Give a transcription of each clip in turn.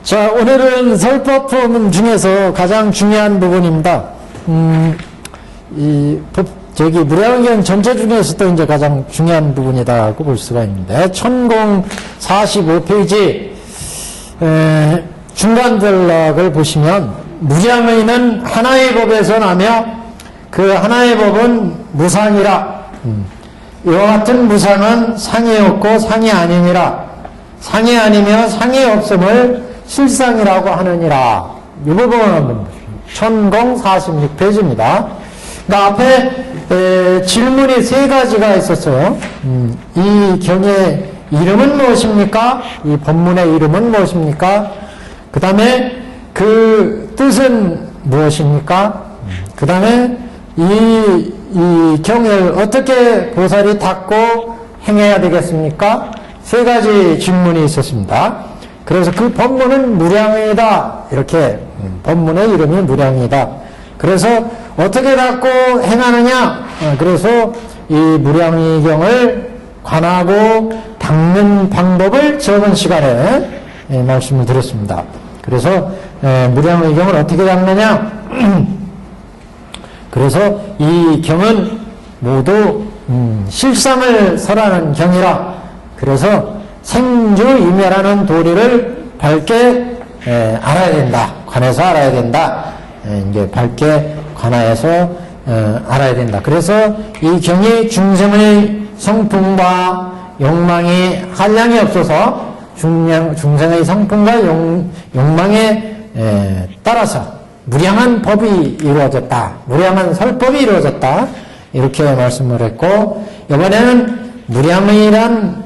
자, 오늘은 설법문 중에서 가장 중요한 부분입니다. 무량의경 전체 중에서도 이제 가장 중요한 부분이다고 볼 수가 있는데, 1045페이지, 중간절락을 보시면, 무량의는 하나의 법에서 나며, 그 하나의 법은 무상이라, 이와 같은 무상은 상이 없고 상이 아니니라, 상이 아니며 상이 없음을 실상이라고 하느니라. 이 부분은 한번 보십시오. 1046페이지입니다. 그러니까 앞에 질문이 세 가지가 있었어요. 이 경의 이름은 무엇입니까? 이 법문의 이름은 무엇입니까? 그 다음에 그 뜻은 무엇입니까? 그 다음에 이 경을 어떻게 보살이 닦고 행해야 되겠습니까? 세 가지 질문이 있었습니다. 그래서 그 법문은 무량이다. 이렇게 법문의 이름이 무량이다. 그래서 어떻게 닦고 행하느냐? 그래서 이 무량의경을 관하고 닦는 방법을 저번 시간에 말씀을 드렸습니다. 그래서 무량의경을 어떻게 닦느냐? 그래서 이 경은 모두 실상을 설하는 경이라. 그래서 생주이멸하는 도리를 밝게 알아야 된다. 관해서 알아야 된다. 이제 밝게 관하여서 알아야 된다. 그래서 이 경이 중생의 성품과 욕망이 한량이 없어서 중생의 성품과 욕망에 따라서 무량한 법이 이루어졌다. 무량한 설법이 이루어졌다. 이렇게 말씀을 했고, 이번에는 무량의란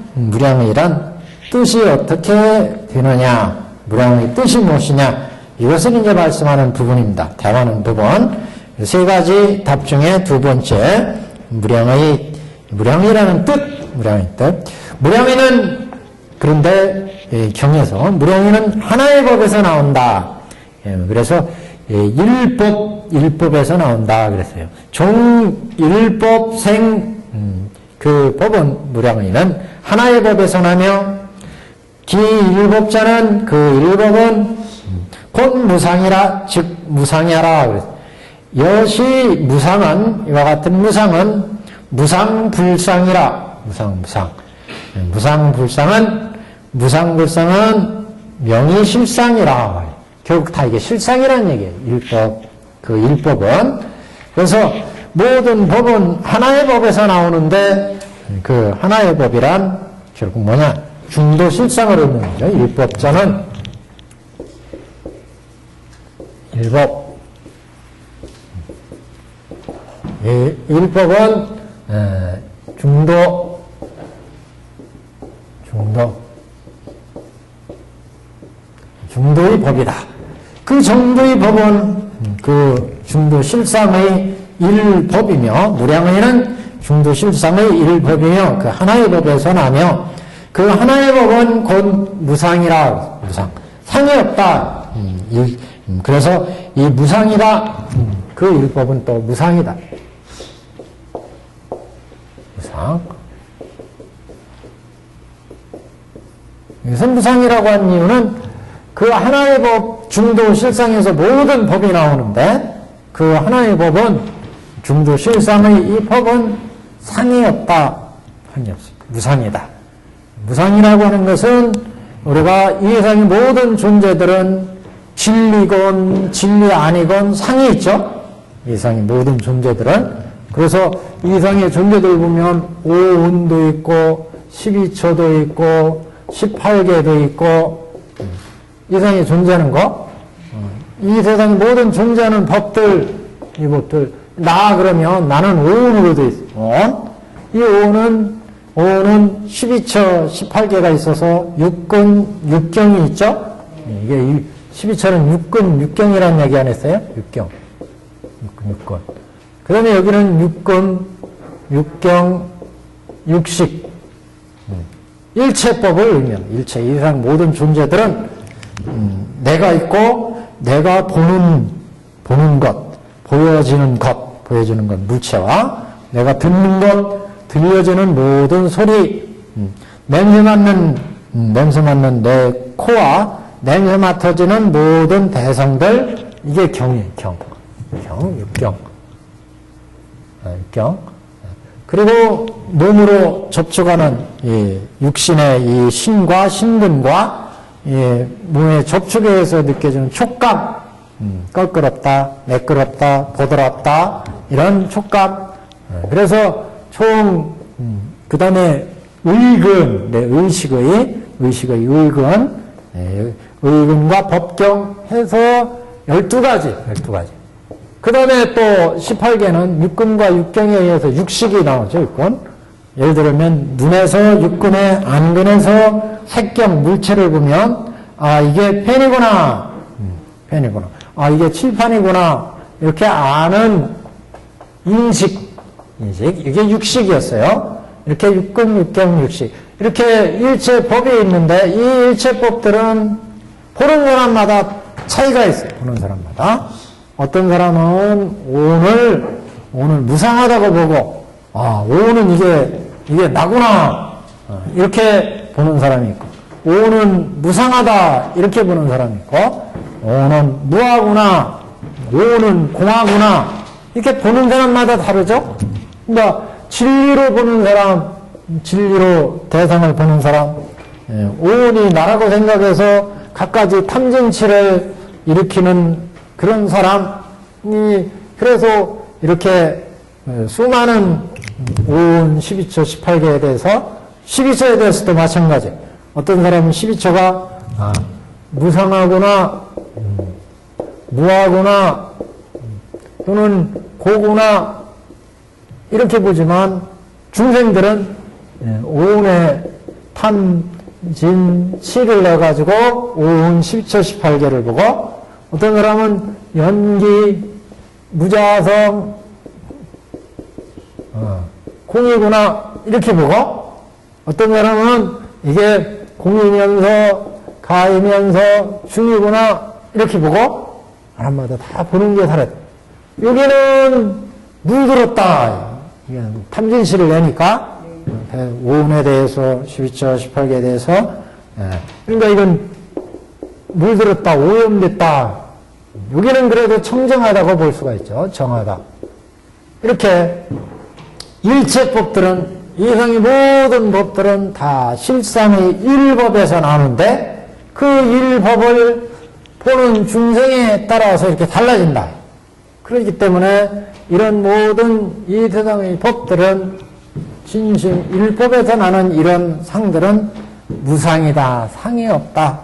뜻이 어떻게 되느냐, 무량의 뜻이 무엇이냐, 이것을 이제 말씀하는 부분입니다. 대화하는 부분. 세 가지 답 중에 두 번째, 무량의라는 뜻, 무량의 뜻. 무량의는, 그런데 경에서, 무량의는 하나의 법에서 나온다. 그래서 일법에서 나온다. 그랬어요. 일법생, 그 법은, 무량의는 하나의 법에서 나며, 기일법자는 그 일법은 곧 무상이라, 즉 무상이하라. 그랬어요. 여시 무상은, 이와 같은 무상은 무상불상이라. 무상불상은 명의실상이라. 결국 다 이게 실상이라는 얘기예요. 일법은. 그래서 모든 법은 하나의 법에서 나오는데, 그 하나의 법이란 결국 뭐냐? 중도실상을 얻는 거죠. 일법자는 일법. 일법은 중도의 법이다. 그 정도의 법은 그 중도실상의 일법이며, 무량의는 중도실상의 일법이며, 그 하나의 법에서 나며, 그 하나의 법은 곧 무상이라. 상이 없다. 그래서 이 무상이다. 그 일법은 또 무상이다. 무상. 여기서 무상이라고 한 이유는 그 하나의 법 중도실상에서 모든 법이 나오는데, 그 하나의 법은 중도실상의 이 법은 상이 없다. 상이 없습니다. 무상이다. 무상이라고 하는 것은 우리가 이 세상의 모든 존재들은 진리건 진리 아니건 상이 있죠. 이 세상의 모든 존재들은. 그래서 이 세상의 존재들 보면 5운도 있고 12처도 있고 18개도 있고, 이 세상에 존재하는 거, 이 세상의 모든 존재하는 법들, 이 법들, 나 그러면 나는 5운으로 돼 있어. 이 5운은 12처 18개가 있어서 육경이 있죠? 이게 12처는 육경이라는 얘기 안 했어요? 육경. 그 다음에 여기는 육경, 육식. 일체법을 의미합니다. 일체. 이 세상 모든 존재들은 내가 있고, 내가 보는 것, 보여지는 것, 물체와 내가 듣는 것, 들려지는 모든 소리, 냄새 맡는 내 코와 냄새 맡아지는 모든 대성들, 이게 경이에요, 육경. 육경. 그리고 몸으로 접촉하는 이 육신의 이 신과 신근과 이 몸의 접촉에 의해서 느껴지는 촉감, 껄끄럽다, 매끄럽다, 보드랍다, 이런 촉감. 그래서 총, 그 다음에 의근, 의식의 의근, 의근과 법경 해서 12가지. 그 다음에 또 18개는 육근과 육경에 의해서 육식이 나오죠, 육근. 예를 들면, 눈에서 육근에, 안근에서 색경, 물체를 보면, 아, 이게 펜이구나. 아, 이게 칠판이구나. 이렇게 아는 인식. 이게 육식이었어요. 이렇게 육근, 육경, 육식. 이렇게 일체법이 있는데, 이 일체법들은 보는 사람마다 차이가 있어요. 보는 사람마다. 어떤 사람은 오늘 무상하다고 보고, 아, 오는 이게 나구나. 이렇게 보는 사람이 있고, 오는 무상하다. 이렇게 보는 사람이 있고, 오는 무하구나. 오는 공하구나. 이렇게 보는 사람마다 다르죠? 그러니까, 진리로 보는 사람, 진리로 대상을 보는 사람, 오온이 나라고 생각해서 갖가지 탐진치를 일으키는 그런 사람이, 그래서 이렇게 수많은 오온 12처, 18개에 대해서, 12처에 대해서도 마찬가지. 어떤 사람은 12처가 무상하구나, 무하구나, 또는 고구나, 이렇게 보지만, 중생들은 오온의 탐진치를 내가지고 오온 12처, 18개를 보고, 어떤 사람은 연기, 무자성, 공이구나, 이렇게 보고, 어떤 사람은 이게 공이면서, 가이면서, 중이구나, 이렇게 보고, 사람마다 다 보는 게 다르다. 여기는 물들었다. 탐진시를 내니까, 오온에 대해서, 12처, 18개에 대해서, 그러니까 이건 물들었다, 오염됐다. 여기는 그래도 청정하다고 볼 수가 있죠. 정하다. 이렇게 일체법들은, 이상의 모든 법들은 다 실상의 일법에서 나오는데, 그 일법을 보는 중생에 따라서 이렇게 달라진다. 그렇기 때문에 이런 모든 이 세상의 법들은 진심 일법에서 나는 이런 상들은 무상이다. 상이 없다.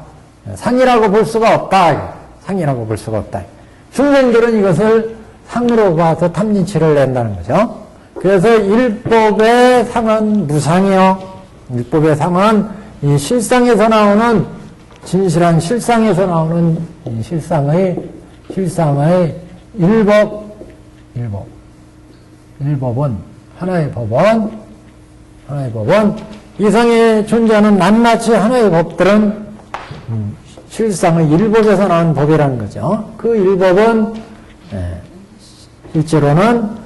상이라고 볼 수가 없다. 상이라고 볼 수가 없다. 중생들은 이것을 상으로 봐서 탐진치를 낸다는 거죠. 그래서 일법의 상은 무상이요. 일법의 상은 이 실상에서 나오는, 진실한 실상에서 나오는 이 실상의 일법은, 하나의 법은, 이상에 존재하는 낱낱이 하나의 법들은 실상의 일법에서 나온 법이라는 거죠. 그 일법은 실제로는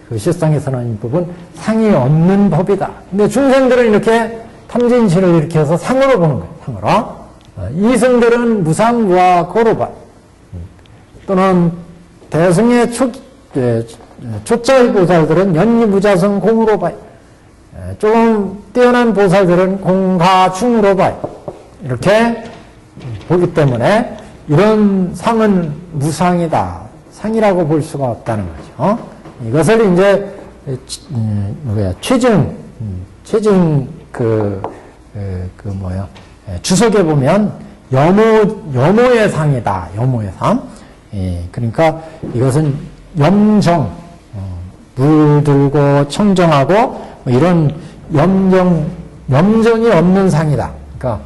그 실상에서 나온 일법은 상이 없는 법이다. 근데 중생들은 이렇게 탐진치를 이렇게 해서 상으로 보는 거예요. 상으로. 이승들은 무상무와 고루바, 또는 대승의 초자의 보살들은 연리무자성 공으로 봐요. 조금 뛰어난 보살들은 공가중으로 봐요. 이렇게 보기 때문에 이런 상은 무상이다. 상이라고 볼 수가 없다는 거죠. 이것을 이제 최증 주석에 보면 염호의 상이다. 염호의 상. 그러니까 이것은 염정, 물들고 청정하고 뭐 이런 염정이 없는 상이다. 그러니까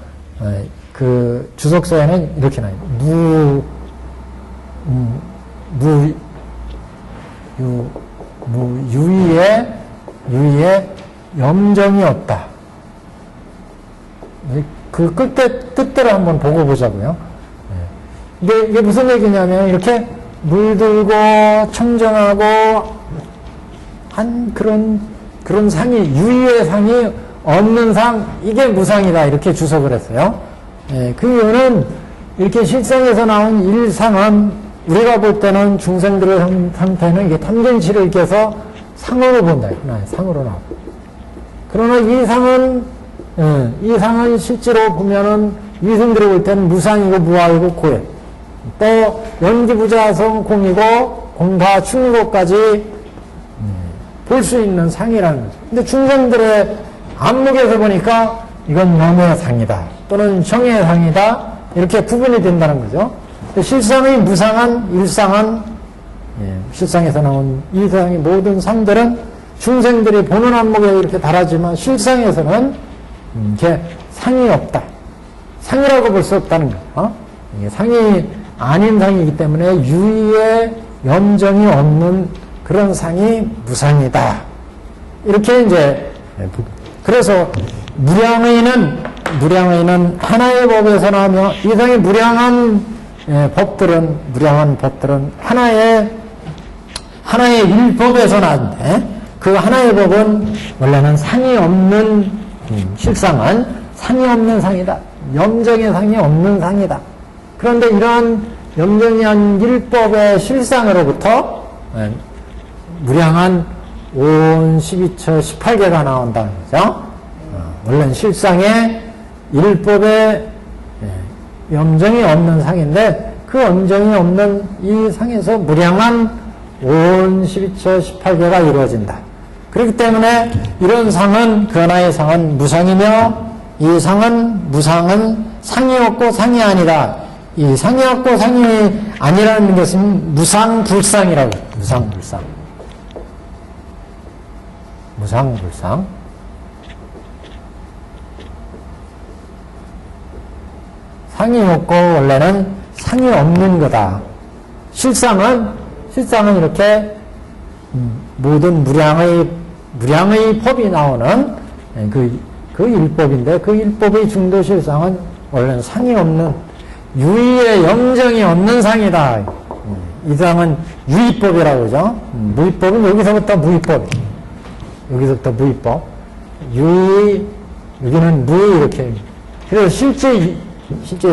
그 주석서에는 이렇게 나와요. 유의에 염정이 없다. 그 뜻대로 한번 보고 보자고요. 이게 무슨 얘기냐면, 이렇게 물들고 청정하고 한 그런 상이, 유의의 상이 없는 상, 이게 무상이다. 이렇게 주석을 했어요. 그 이유는 이렇게 실상에서 나온 일상은 우리가 볼 때는 중생들의 상태는 이게 탐진치를 껴서 상으로 본다. 상으로 나와. 그러나 이 상은 실제로 보면은 이승들이 볼 때는 무상이고 무아이고 고해. 또 연기부자성 공이고 공과 충고까지 볼 수 있는 상이라는 거죠. 근데 중생들의 안목에서 보니까 이건 영의 상이다. 또는 정의 상이다. 이렇게 구분이 된다는 거죠. 실상의 무상한 일상은 실상에서 나온 이상의 모든 상들은 중생들이 보는 안목에 이렇게 달하지만 실상에서는 이렇게 상이 없다. 상이라고 볼 수 없다는 거예요. 이게 상이 아닌 상이기 때문에 유의의 염정이 없는 그런 상이 무상이다. 이렇게 이제 그래서 무량의는 하나의 법에서 나오며 이상의 무량한 법들은 하나의 일법에서 나왔는데 그 하나의 법은 원래는 상이 없는 실상은 상이 없는 상이다. 염정의 상이 없는 상이다. 그런데 이러한 염정이한 일법의 실상으로부터 무량한 5온 12처 18개가 나온다는 거죠. 원래는 실상에 일법에 염정이 없는 상인데 그 염정이 없는 이 상에서 무량한 5온 12처 18개가 이루어진다. 그렇기 때문에 이런 상은 그 하나의 상은 무상이며 이 상은 무상은 상이 없고 상이 아니다. 이 상이 없고 상이 아니라는 것은 무상불상이라고. 무상불상. 상이 없고 원래는 상이 없는 거다. 실상은 이렇게 모든 무량의 법이 나오는 그 일법인데 그 일법의 중도 실상은 원래는 상이 없는 유의의 염정이 없는 상이다. 이 상은 유의법이라고 그러죠. 무의법은 여기서부터 무의법. 여기는 무의 이렇게. 그래서 실제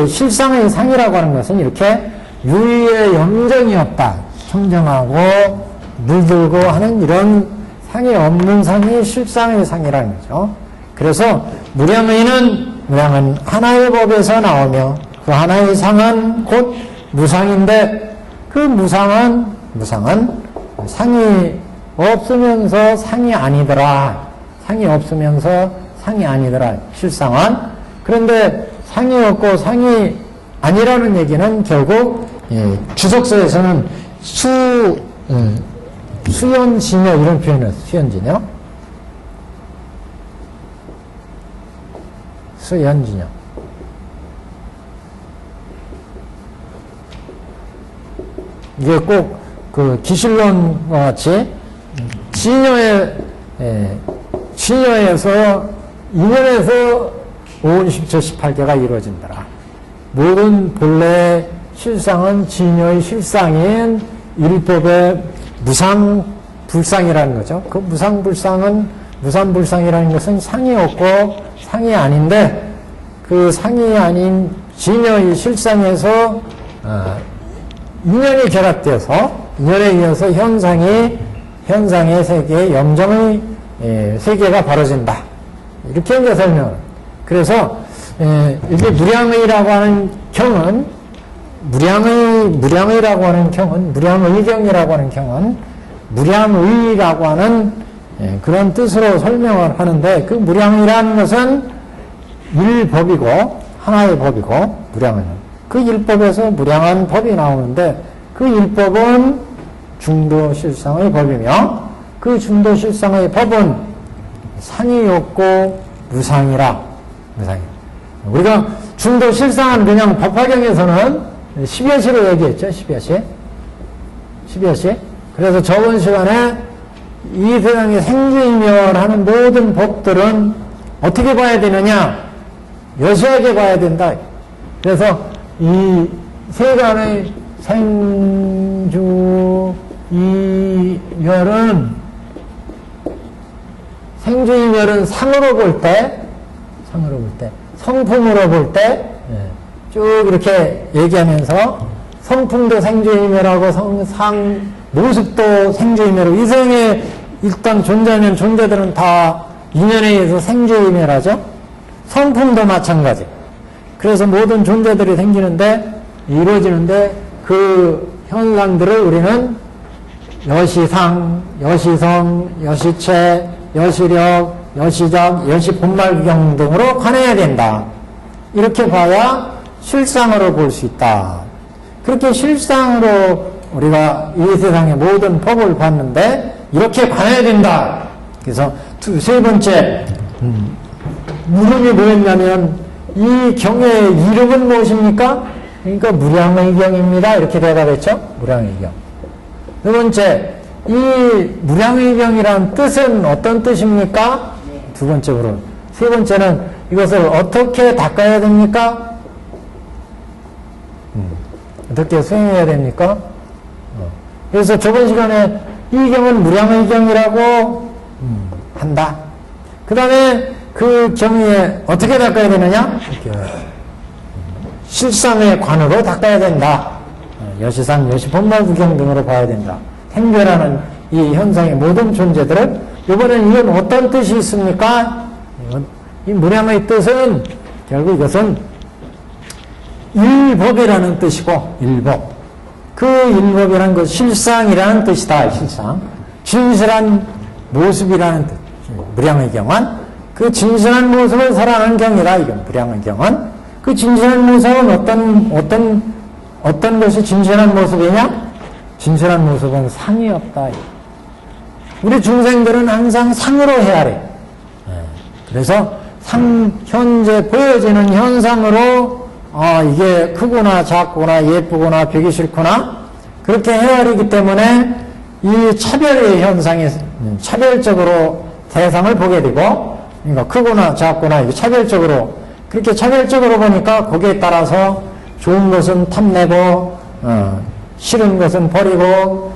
실상의 상이라고 하는 것은 이렇게 유의의 염정이 없다. 청정하고 물들고 하는 이런 상이 없는 상이 실상의 상이라는 거죠. 그래서 무량은 하나의 법에서 나오며 그 하나의 상은 곧 무상인데 그 무상은 상이 없으면서 상이 아니더라. 실상은. 그런데 상이 없고 상이 아니라는 얘기는 결국 주석서에서는 수연진여 이런 표현을 수연진여. 이게 꼭 그 기실론과 같이 진여에서 인연에서 5온 10처 18개가 이루어진다라. 모든 본래 실상은 진여의 실상인 일법의 무상불상이라는 거죠. 그 무상불상이라는 것은 상이 없고 상이 아닌데 그 상이 아닌 진여의 실상에서 인연이 결합되어서 인연에 의해서 현상의 세계, 염정의 세계가 벌어진다. 이렇게 이제 설명. 그래서 이게 무량의라고 하는 경은 무량의라고 하는 경은 무량의경이라고 하는 경은 무량의라고 하는 그런 뜻으로 설명을 하는데 그 무량이라는 것은 일법이고 하나의 법이고 무량은 그 일법에서 무량한 법이 나오는데 그 일법은 중도실상의 법이며 그 중도실상의 법은 상이 없고 무상이라. 우리가 중도실상은 그냥 법화경에서는 10여시로 얘기했죠. 10여시. 그래서 저번 시간에 이 세상에 생주이멸하는 모든 법들은 어떻게 봐야 되느냐? 여시하게 봐야 된다. 그래서 이 세간의 생주이멸은 상으로 볼 때, 성품으로 볼 때, 쭉 이렇게 얘기하면서 성품도 생주이멸하고 모습도 생주이멸하고 이성에 일단 존재하면 존재들은 다 인연에 의해서 생주이멸하죠. 성품도 마찬가지. 그래서 모든 존재들이 생기는데 이루어지는데 그 현상들을 우리는 여시상, 여시성, 여시체, 여시력, 여시작, 여시본말경 등으로 관해야 된다. 이렇게 봐야 실상으로 볼 수 있다. 그렇게 실상으로 우리가 이 세상의 모든 법을 봤는데 이렇게 관해야 된다. 그래서 세 번째 물음이 뭐였냐면 이 경의 이름은 무엇입니까? 그러니까 무량의경입니다. 이렇게 대답했죠. 무량의경. 두 번째, 이 무량의경이라는 뜻은 어떤 뜻입니까? 두 번째 물음. 세 번째는 이것을 어떻게 닦아야 됩니까? 어떻게 수행해야 됩니까? 그래서 저번 시간에 이 경은 무량의경이라고 한다. 그 다음에 그 경위에 어떻게 닦아야 되느냐? 실상의 관으로 닦아야 된다. 여시상, 여시본말구경 등으로 봐야 된다. 행별하는 이 현상의 모든 존재들을 이번엔 이건 어떤 뜻이 있습니까? 이 무량의 뜻은 결국 이것은 일법이라는 뜻이고 일법. 그 일법이라는 것 실상이라는 뜻이다. 실상. 진실한 모습이라는 뜻. 무량의 경은 그 진실한 모습을 살아가는 경이다. 이건 무량의 경은 그 진실한 모습은 어떤 것이 진실한 모습이냐? 진실한 모습은 상이 없다. 우리 중생들은 항상 상으로 헤아려. 그래서 현재 보여지는 현상으로 이게 크구나 작구나 예쁘구나 벽이 싫구나 그렇게 헤아리기 때문에 이 차별의 현상에 차별적으로 대상을 보게 되고 그러니까 크구나 작구나 이게 차별적으로 그렇게 차별적으로 보니까 거기에 따라서 좋은 것은 탐내고 싫은 것은 버리고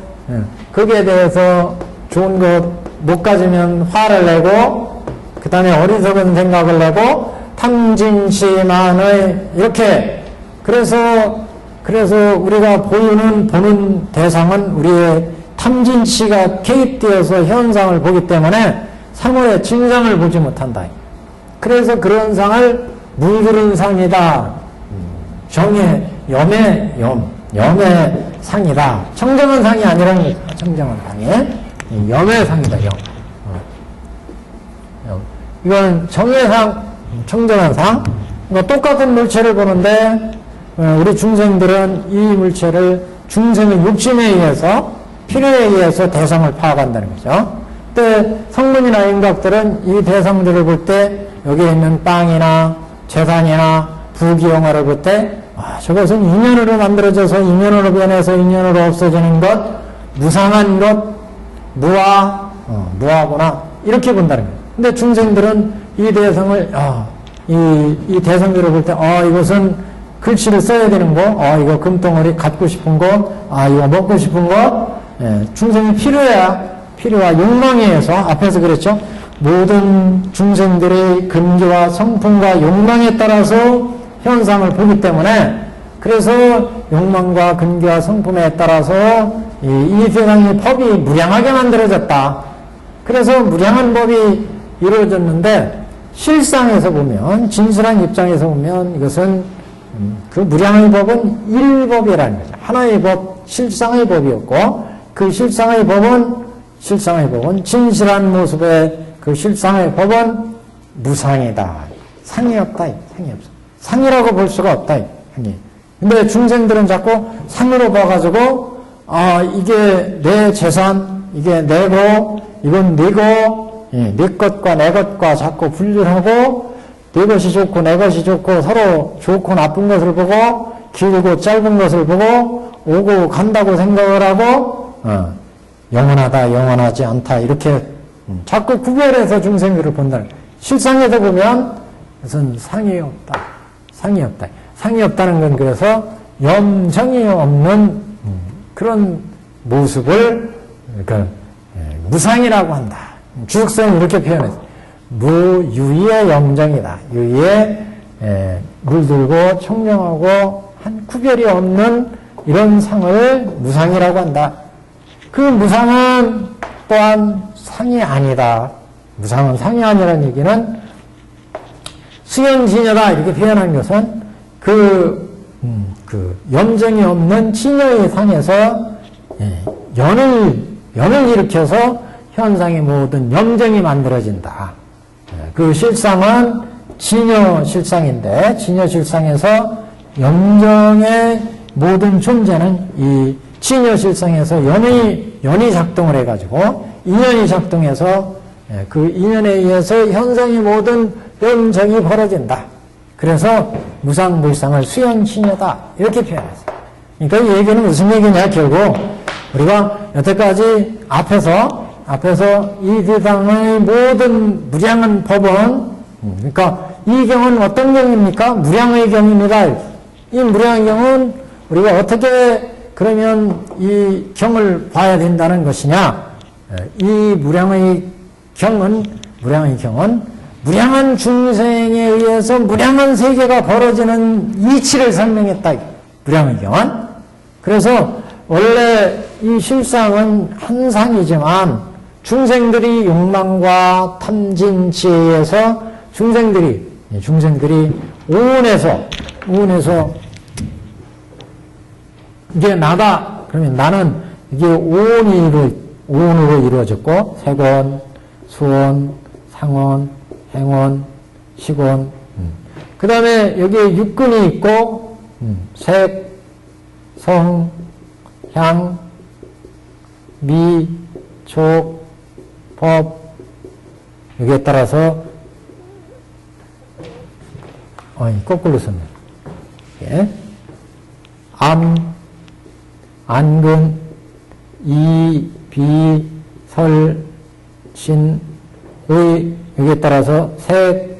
거기에 대해서 좋은 것 못 가지면 화를 내고 그 다음에 어리석은 생각을 내고 탐진치만의 이렇게 그래서 우리가 보는 대상은 우리의 탐진치가 개입되어서 현상을 보기 때문에 상호의 진상을 보지 못한다. 그래서 그런 상을 물들인 상이다. 염의 상이다. 청정한 상이 아니라는 거죠. 청정한 상이 염의 상이다. 이건 정의 상, 청정한 상. 그러니까 똑같은 물체를 보는데 우리 중생들은 이 물체를 중생의 욕심에 의해서 필요에 의해서 대상을 파악한다는 거죠. 근데 성문이나 인각들은 이 대상들을 볼 때 여기에 있는 빵이나 재산이나 부귀영화를 볼 때 저것은 인연으로 만들어져서 인연으로 변해서 인연으로 없어지는 것, 무상한 것, 무하구나 이렇게 본다는 거예요. 근데 중생들은 이 대상을 이 대상들을 볼 때 이것은 글씨를 써야 되는 거, 이거 금덩어리 갖고 싶은 거, 이거 먹고 싶은 거, 중생의 필요와 욕망에 의해서 앞에서 그랬죠. 모든 중생들의 근기와 성품과 욕망에 따라서 현상을 보기 때문에 그래서 욕망과 근기와 성품에 따라서 이 세상의 법이 무량하게 만들어졌다. 그래서 무량한 법이 이루어졌는데 실상에서 보면 진실한 입장에서 보면 이것은 그 무량의 법은 일법이라는 거죠. 하나의 법, 실상의 법이었고 그 실상의 법은 진실한 모습의 그 실상의 법은 무상이다. 상이 없다. 상이 없어. 상이라고 볼 수가 없다. 상이. 근데 중생들은 자꾸 상으로 봐가지고 이게 내 재산, 이게 내고, 이건 네고, 네 것과 내 것과 자꾸 분류하고 네 것이 좋고 내 것이 좋고 서로 좋고 나쁜 것을 보고 길고 짧은 것을 보고 오고 간다고 생각을 하고 영원하다 영원하지 않다 이렇게 자꾸 구별해서 중생들을 본다는 거예요. 실상에서 보면 그것은 상이 없다. 상이 없다. 상이 없다는 건 그래서 염정이 없는 그런 모습을 그러니까 무상이라고 한다. 주석서는 이렇게 표현했어요. 무유의 염정이다. 유의 물들고 청정하고 한 구별이 없는 이런 상을 무상이라고 한다. 그 무상은 또한 상이 아니다. 무상은 상이 아니라는 얘기는 수연지녀다 이렇게 표현한 것은 그 염정이 없는 지녀의 상에서 연을 일으켜서 현상의 모든 염정이 만들어진다. 그 실상은 지녀 실상인데 지녀 실상에서 염정의 모든 존재는 이 지녀 실상에서 연이 작동을 해가지고 인연이 작동해서 그 인연에 의해서 현상의 모든 염정이 벌어진다. 그래서 무상불상을 수연지녀다 이렇게 표현했어요. 그러니까 이 얘기는 무슨 얘기냐? 결국 우리가 여태까지 앞에서 이 세상의 모든 무량한 법은 그러니까 이 경은 어떤 경입니까? 무량의 경입니다. 이 무량의 경은 우리가 어떻게 그러면 이 경을 봐야 된다는 것이냐? 이 무량의 경은 무량한 중생에 의해서 무량한 세계가 벌어지는 이치를 설명했다. 무량의 경은. 그래서 원래 이 실상은 한 상이지만 중생들이 욕망과 탐진치에서 중생들이 우운해서 이게 나다. 그러면 나는 이게 우운으로 이루어졌고 색원, 수원, 상원, 행원, 식원. 그 다음에 여기에 육근이 있고 색, 성, 향, 미, 촉, 법 여기에 따라서 거꾸로 썼네. 예. 안근, 이, 비, 설, 신, 의 여기에 따라서 색,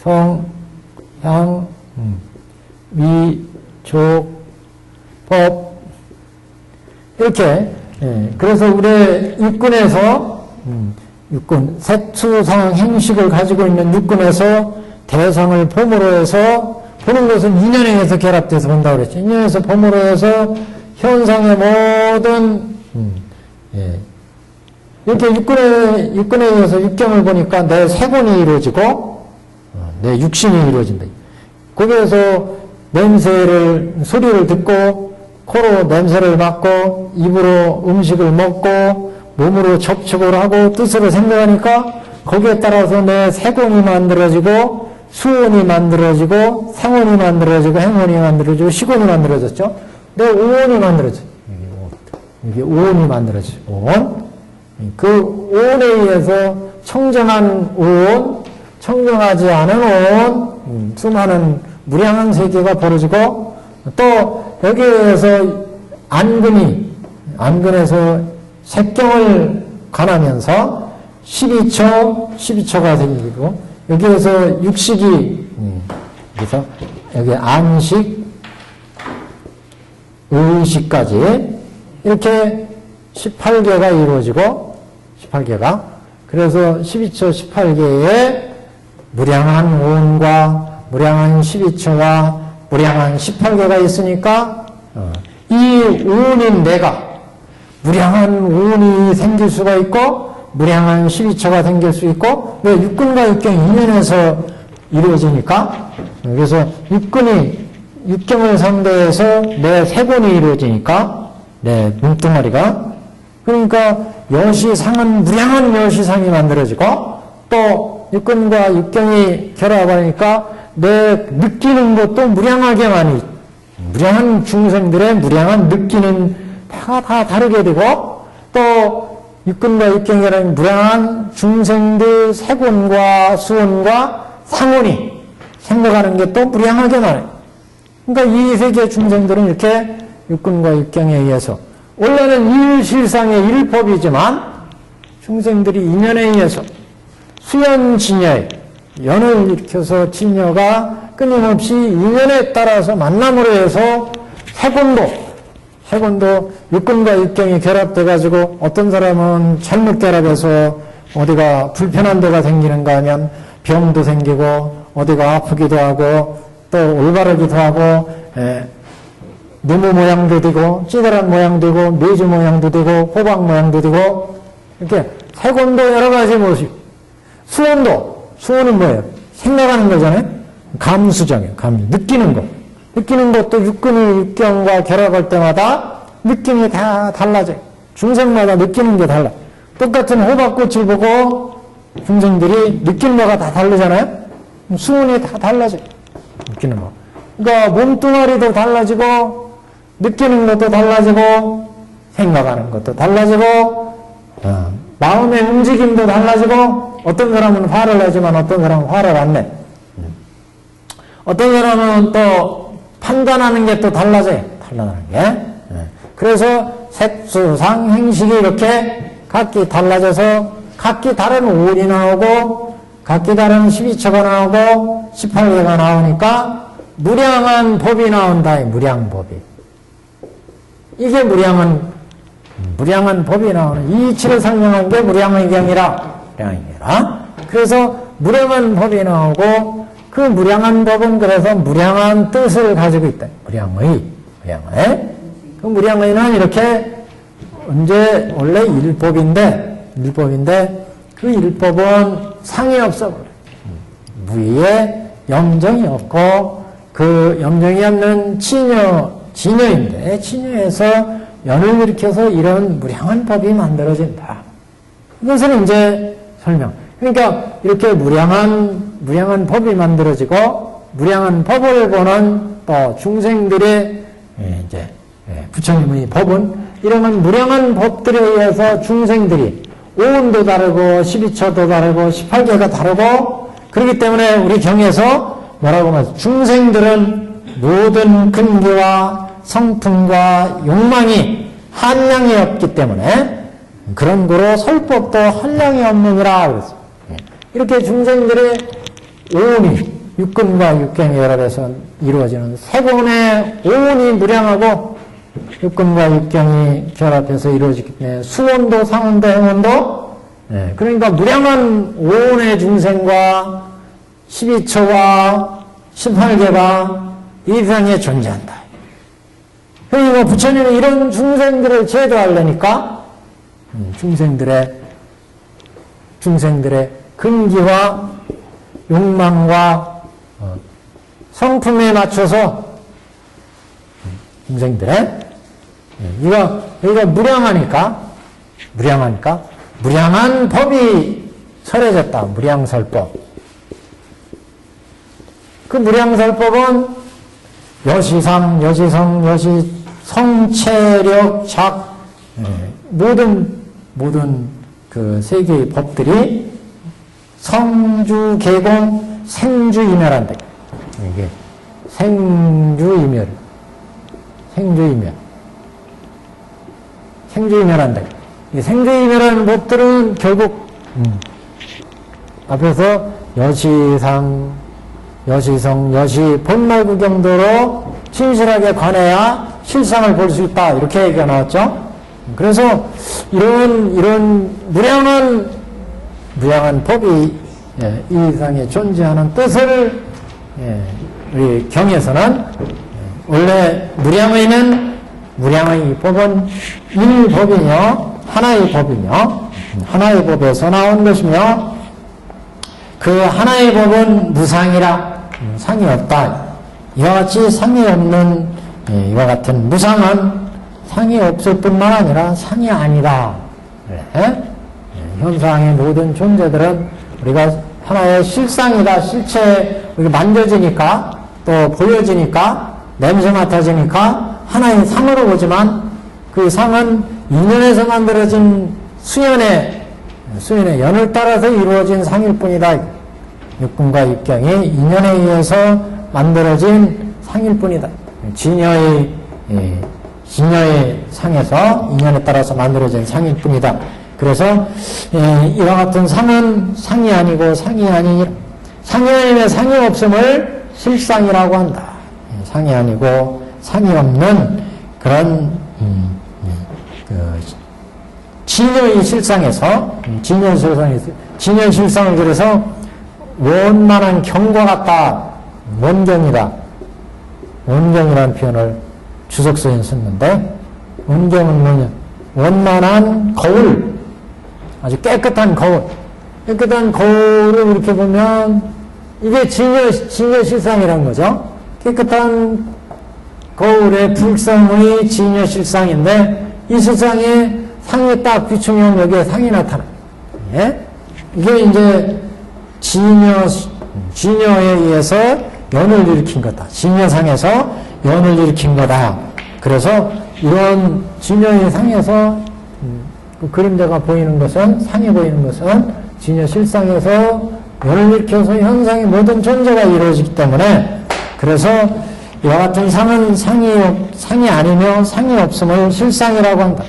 성, 향, 미, 촉, 법 이렇게 그래서 우리 육근에서 색수상 행식을 가지고 있는 육근에서 대상을 봄으로 해서 보는 것은 인연에 의해서 결합돼서 본다고 그랬죠. 인연에서 봄으로 해서 현상의 모든 이렇게 육근에 의해서 육경을 보니까 내 세곤이 이루어지고 내 육신이 이루어진다. 거기에서 소리를 듣고 코로 냄새를 맡고 입으로 음식을 먹고 몸으로 접촉을 하고 뜻으로 생각하니까 거기에 따라서 내 세곤이 만들어지고 수온이 만들어지고 상온이 만들어지고 행온이 만들어지고 식온이 만들어졌죠. 내 오온이 만들어져요. 이게 오온이 만들어져요. 오온. 그 오온에 의해서 청정한 오온, 청정하지 않은 오온, 수많은 무량한 세계가 벌어지고 또 여기에서 안근에서 색경을 관하면서 12처가 생기고 여기에서 육식이 그래서 여기 안식, 의식까지 이렇게 18개가 이루어지고 18개가 그래서 12처 18개에 무량한 오온과 무량한 12처와 무량한 18개가 있으니까 이 오온인 내가 무량한 오온이 생길 수가 있고 무량한 12처가 생길 수 있고 왜 육근과 육경이 인연에서 이루어지니까 그래서 육경을 상대해서 내 세곤이 이루어지니까 내 눈덩어리가 그러니까 여시상은 무량한 여시상이 만들어지고 또 육근과 육경이 결합하니까 내 느끼는 것도 무량하게 많이 무량한 중생들의 무량한 느끼는 바가 다 다르게 되고 또 육근과 육경이라는 무량한 중생들 세곤과 수온과 상온이 생각하는 게 또 무량하게 많아요. 그러니까 이 세계 중생들은 이렇게 육근과 육경에 의해서 원래는 일실상의 일법이지만 중생들이 인연에 의해서 수연지녀의 연을 일으켜서 지녀가 끊임없이 인연에 따라서 만남으로 해서 세곤도 육근과 육경이 결합돼가지고 어떤 사람은 잘못 결합해서 어디가 불편한 데가 생기는가 하면 병도 생기고 어디가 아프기도 하고 또 올바르기도 하고 나무 모양도 되고 찌들한 모양도 되고 메주 모양도 되고 호박 모양도 되고 이렇게 색온도 여러 가지 모습. 수온은 뭐예요? 생각하는 거잖아요. 감수정이에요. 느끼는 거. 느끼는 것도 육근이 육경과 결합할 때마다 느낌이 다 달라져요. 중생마다 느끼는 게 달라. 똑같은 호박꽃을 보고 중생들이 느끼는 바가 다 다르잖아요. 수온이 다 달라져요. 느끼는 거. 그러니까 몸뚱아리도 달라지고 느끼는 것도 달라지고 생각하는 것도 달라지고 마음의 움직임도 달라지고 어떤 사람은 화를 내지만 어떤 사람은 화를 안 내. 어떤 사람은 또 판단하는 게 또 달라져요. 판단하는 게. 그래서 색수상 행식이 이렇게 각기 달라져서 각기 다른 오온이 나오고 각기 다른 12처가 나오고 18개가 나오니까 무량한 법이 나온다. 무량법이. 이게 무량한 법이 나오는 이 이치를 설명한 게 무량의경이라. 그래서 무량한 법이 나오고 그 무량한 법은 그래서 무량한 뜻을 가지고 있다. 무량의. 그 무량의는 이렇게 원래 일법인데 그 일법은 상이 없어. 무의에 염정이 없고 그 염정이 없는 진여인데 진여에서 연을 일으켜서 이런 무량한 법이 만들어진다. 이것은 이제 설명. 그러니까 이렇게 무량한 법이 만들어지고 무량한 법을 보는 또 중생들의 이제 부처님의 법은 이런 무량한 법들에 의해서 중생들이 오온도 다르고 12처도 다르고 18개가 다르고 그렇기 때문에 우리 경에서 뭐라고 말해서 중생들은 모든 근기와 성품과 욕망이 한량이 없기 때문에 그런 거로 설법도 한량이 없느니라 그랬어요. 이렇게 중생들의 오온이 육근과 육경이 결합해서 이루어지는 색온의 오온이 무량하고 육근과 육경이 결합해서 이루어지기 때문에 수온도 상온도 행온도 그러니까 무량한 오온의 중생과 12처와 18개가 이 세상에 존재한다. 그러니까 부처님은 이런 중생들을 제도하려니까 중생들의 근기와 욕망과 성품에 맞춰서 중생들의 여기가 무량하니까 무량한 법이 설해졌다. 무량설법. 그 무량설법은 여시상, 여시성, 성체력, 모든 그 세 개의 법들이 성주, 개공, 생주이멸한다. 이게 생주이멸한다. 이 생주이멸하는 법들은 결국 앞에서 여시상, 여시성, 여시 본말구경도로 진실하게 관해야 실상을 볼 수 있다. 이렇게 얘기가 나왔죠. 그래서 이런 무량한 법이 이 세상에 존재하는 뜻을 우리 경에서는 원래 무량의 법은 일법이며 하나의 법이며 하나의 법에서 나온 것이며 그 하나의 법은 무상이라 상이 없다. 이와 같이 상이 없는 이와 같은 무상은 상이 없을 뿐만 아니라 상이 아니다. 현상의 모든 존재들은 우리가 하나의 실상이다. 실체 만져지니까 또 보여지니까 냄새 맡아지니까 하나의 상으로 보지만 그 상은 인연에서 만들어진 수연의 연을 따라서 이루어진 상일 뿐이다. 육근과 육경이 인연에 의해서 만들어진 상일 뿐이다. 진여의 상에서 인연에 따라서 만들어진 상일 뿐이다. 그래서 이와 같은 상은 상이 아니고 상이 아니니라. 상이 아니면 상이 없음을 실상이라고 한다. 상이 아니고 상이 없는 그런 진여의 실상에서 진여 실상을 그래서 원만한 경과 같다. 원경이다. 원경이라는 표현을 주석서에 썼는데, 원경은 뭐냐? 원만한 거울. 아주 깨끗한 거울. 깨끗한 거울을 이렇게 보면, 이게 진여실상이라는 거죠. 깨끗한 거울의 불성의 진여실상인데, 이 실상에 상이 딱 비추면 여기에 상이 나타나. 예? 이게 이제 진여에 의해서 연을 일으킨 거다. 진여상에서 연을 일으킨 거다. 그래서 이런 진여의 상에서 그 그림자가 보이는 것은, 상이 보이는 것은 진여실상에서 연을 일으켜서 현상의 모든 존재가 이루어지기 때문에, 그래서 이와 같은 상은 상이 아니며 상이 없음을 실상이라고 한다.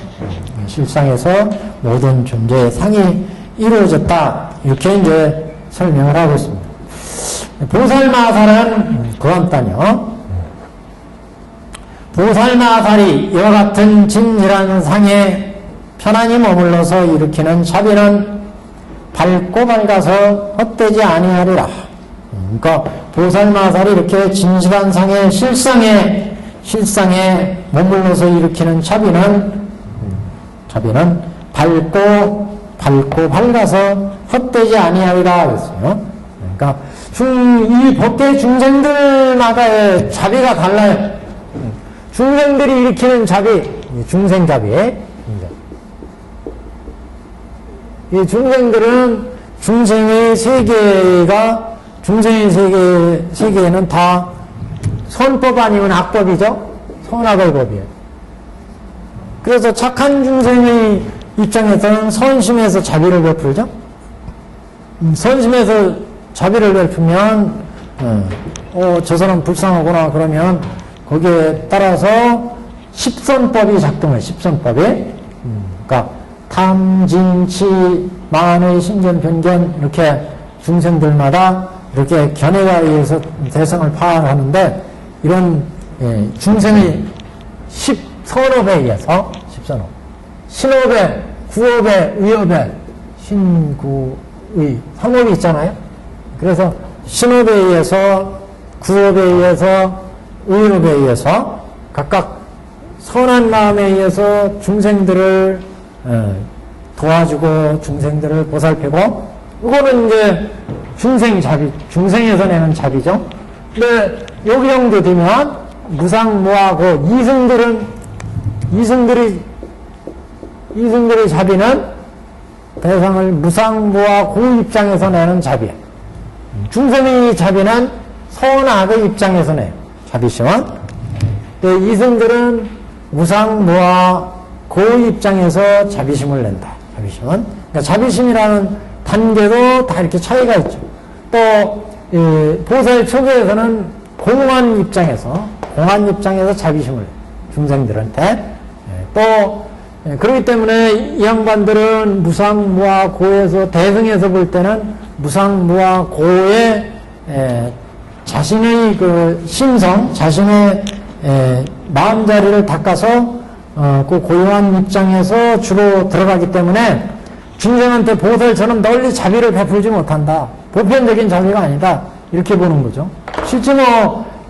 실상에서 모든 존재의 상이 이루어졌다. 이렇게 이제 설명을 하고 있습니다. 보살마살은 그한단요. 보살마살이 이와 같은 진이라는 상에 편안히 머물러서 일으키는 자비는 밝고 밝아서 헛되지 아니하리라. 그러니까 보살마살이 이렇게 진실한 상의 실상에 머물러서 일으키는 자비는 밝고 밝아서 헛되지 아니하리라 그랬어요. 그러니까 이 법계 중생들마다의 자비가 달라요. 중생들이 일으키는 자비, 중생자비. 이 중생들은 중생의 세계에는 다 선법 아니면 악법이죠. 선악의 법이에요. 그래서 착한 중생의 입장에서는 선심에서 자비를 베풀죠. 선심에서 자비를 베풀면 저 사람 불쌍하구나 그러면 거기에 따라서 십선법이 작동해요. 십선법이. 그러니까 탐, 진, 치, 만의 신견, 변견 이렇게 중생들마다 이렇게 견해에 의해서 대상을 파악하는데 이런 중생의 십선업에 의해서 십선업, 신업에, 구업에, 의업에, 신구의 성업이 있잖아요. 그래서 신업에 의해서, 구업에 의해서, 의업에 의해서 각각 선한 마음에 의해서 중생들을 도와주고 중생들을 보살피고, 이거는 이제 중생자비, 중생에서 내는 자비죠. 근데 여기 정도 되면 무상무하고 이승들의 자비는 대상을 무상무와 고 입장에서 내는 자비예요. 중생의 자비는 선악의 입장에서 내요. 자비심은. 근데 이승들은 무상무와 고 입장에서 자비심을 낸다. 자비심은. 그러니까 자비심이라는 단계도 다 이렇게 차이가 있죠. 또 보살 초기에서는 공한 입장에서 자비심을 내요. 중생들한테. 또 그렇기 때문에 이 양반들은 무상무와 고에서 대승에서 볼 때는 무상무와 고의 자신의 그 심성, 자신의 마음자리를 닦아서 그 고요한 입장에서 주로 들어가기 때문에 중생한테 보살처럼 널리 자비를 베풀지 못한다. 보편적인 자비가 아니다. 이렇게 보는 거죠. 실제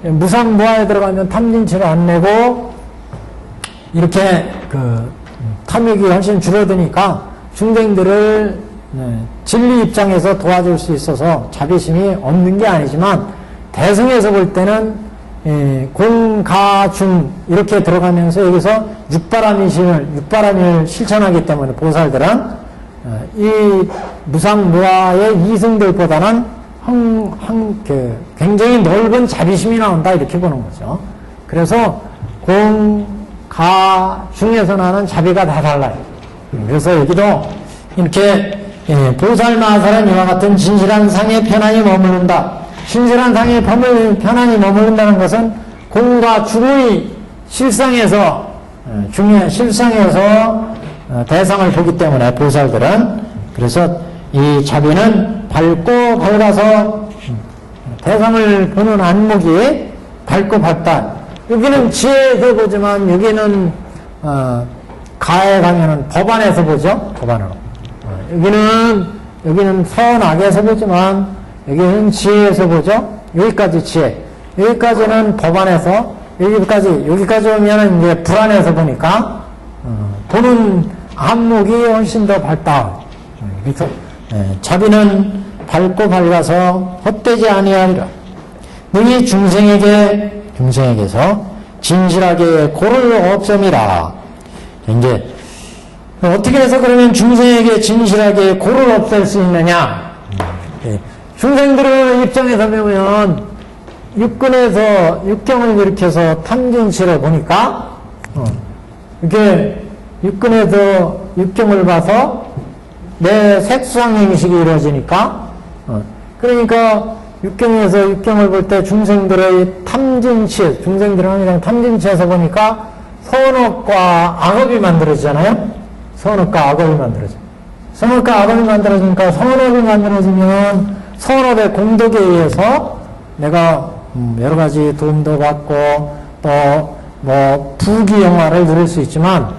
무상무아에 들어가면 탐진치를 안 내고 이렇게 그 탐욕이 훨씬 줄어드니까 중생들을 진리 입장에서 도와줄 수 있어서 자비심이 없는 게 아니지만 대승에서 볼 때는 공가중 이렇게 들어가면서 여기서 육바람을 실천하기 때문에 보살들은 이 무상무아의 이승들보다는 굉장히 넓은 자비심이 나온다 이렇게 보는 거죠. 그래서 공가중에서 나는 자비가 다 달라요. 그래서 여기도 이렇게 보살마살은 이와 같은 진실한 상에 편안히 머무른다. 진실한 상에 편안히 머무른다는 것은 공과 중의 실상에서 대상을 보기 때문에 보살들은, 그래서 이 자비는 밝고 밝아서 대상을 보는 안목이 밝고 밝다. 여기는 지혜에서 보지만 여기는 가에 가면은 법안에서 보죠. 법안으로. 여기는 선악에서 보지만 여기는 지혜에서 보죠. 여기까지 지혜. 여기까지는 법안에서 여기까지 오면은 이제 불안에서 보니까 보는 안목이 훨씬 더 밝다. 그래서 자비는 밝고 밝아서 헛되지 아니하리라. 능히 중생에게서 진실하게 고를 없음이라. 이제 어떻게 해서 그러면 중생에게 진실하게 고를 없앨 수 있느냐? 중생들의 입장에서 보면 육근에서 육경을 일으켜서 탐진치를 보니까 이렇게 육근에서 육경을 봐서 내 색수상 행식이 이루어지니까 그러니까 육경에서 육경을 볼 때 중생들의 탐진치, 중생들은 항상 탐진치에서 보니까 선업과 악업이 만들어지잖아요. 선업과 악업이 만들어져. 선업과 악업이 만들어지니까 선업이 만들어지면 선업의 공덕에 의해서 내가 여러 가지 도움도 받고 또 뭐 부귀영화를 누릴 수 있지만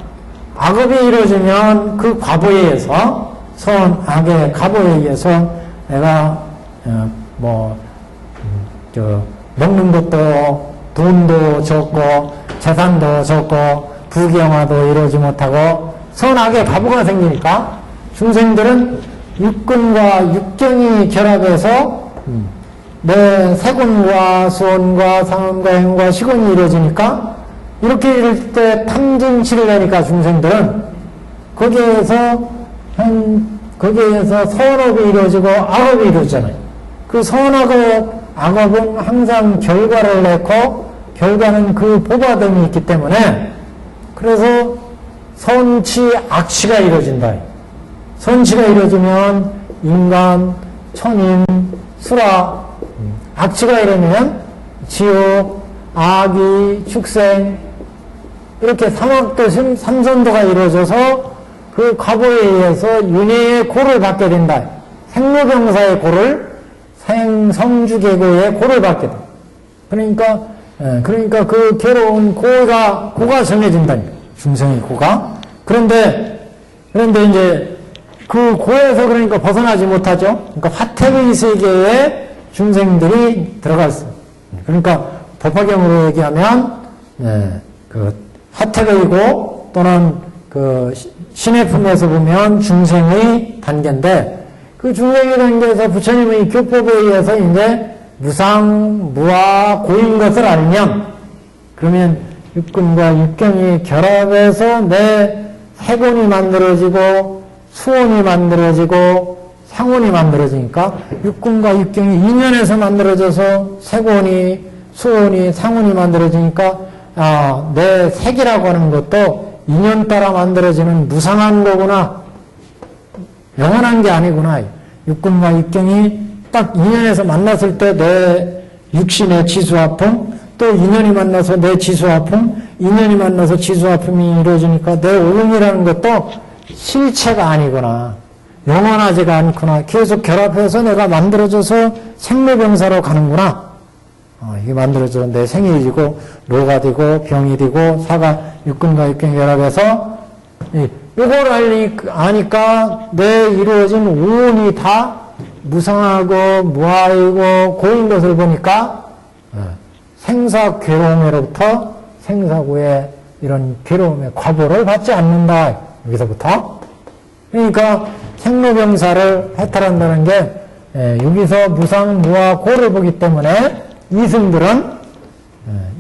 악업이 이루어지면 그 과보에 의해서 선악의 과보에 의해서 내가 먹는 것도 돈도 적고 재산도 적고 부귀영화도 이루지 못하고 선악의 과보가 생기니까 중생들은 육근과 육경이 결합해서 내 세군과 수원과 상원과 행과 시군이 이루어지니까 이렇게 이럴 때 탐진치를 내니까 중생들은 거기에서 선업이 이루어지고 악업이 이루어지잖아요. 그 선악업, 악업은 항상 결과를 낳고 결과는 그 보바됨이 있기 때문에 그래서 선치, 악치가 이루어진다. 선치가 이루어지면 인간, 천인, 수라, 악치가 이루어지면 지옥, 악이, 축생 이렇게 삼악도, 삼선도가 이루어져서 그 과보에 의해서 윤회의 고를 받게 된다. 생로병사의 고를 성주계고의 고를 받게 된다. 그러니까 그 괴로운 고가 정해진다니까. 중생의 고가. 그런데 이제 그 고에서 그러니까 벗어나지 못하죠. 그러니까 화택의 세계에 중생들이 들어가 있어요. 그러니까 법화경으로 얘기하면 그 화택의 고 또는 그 신의 품에서 보면 중생의 단계인데 그 중생의 단계에서 부처님의 교법에 의해서 이제 무상, 무아, 고인 것을 알면 그러면 육근과 육경이 결합해서 내 세곤이 만들어지고 수온이 만들어지고 상온이 만들어지니까 육근과 육경이 인연에서 만들어져서 세곤이, 수온이, 상온이 만들어지니까 내 색이라고 하는 것도 인연 따라 만들어지는 무상한 거구나. 영원한 게 아니구나. 육근과 육경이 딱 인연에서 만났을 때 내 육신의 지수화품, 또 인연이 만나서 내 지수화품, 인연이 만나서 지수화품이 이루어지니까 내 오용이라는 것도 실체가 아니구나. 영원하지가 않구나. 계속 결합해서 내가 만들어져서 생로병사로 가는구나. 이게 만들어져 내 생일이고 노가 되고 병이 되고 사가 육근과 육경이 결합해서 이걸 아니까 내 이루어진 오온이 다 무상하고 무아이고 고인 것을 보니까 생사 괴로움으로부터 생사고의 이런 괴로움의 과보를 받지 않는다. 여기서부터. 그러니까 생로병사를 해탈한다는 게 여기서 무상, 무아, 고를 보기 때문에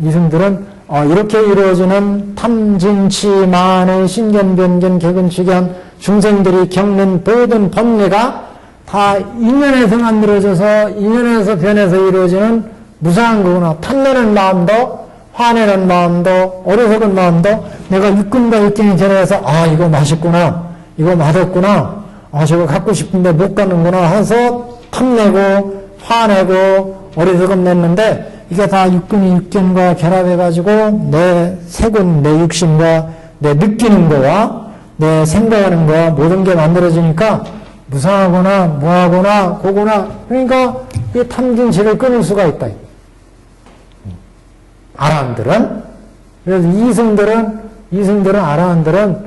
이승들은 이렇게 이루어지는 탐진치, 만의 신견변견, 개근치견 중생들이 겪는 모든 번뇌가 다 인연에서 만들어져서 인연에서 변해서 이루어지는 무상한 거구나. 탐내는 마음도 화내는 마음도 어리석은 마음도 내가 육근과 육경이 결합해서 이거 맛있구나, 이거 맛없구나, 저거 갖고 싶은데 못 갖는구나 해서 탐내고 화내고 어리석음 냈는데 이게 다 육근이 육경과 결합해가지고 내 세군, 내 육신과 내 느끼는 거와 내 생각하는 거와 모든 게 만들어지니까 무상하거나 무하거나 고거나 그러니까 이 탐진치를 끊을 수가 있다. 아라한들은 그래서 이승들은 아라한들은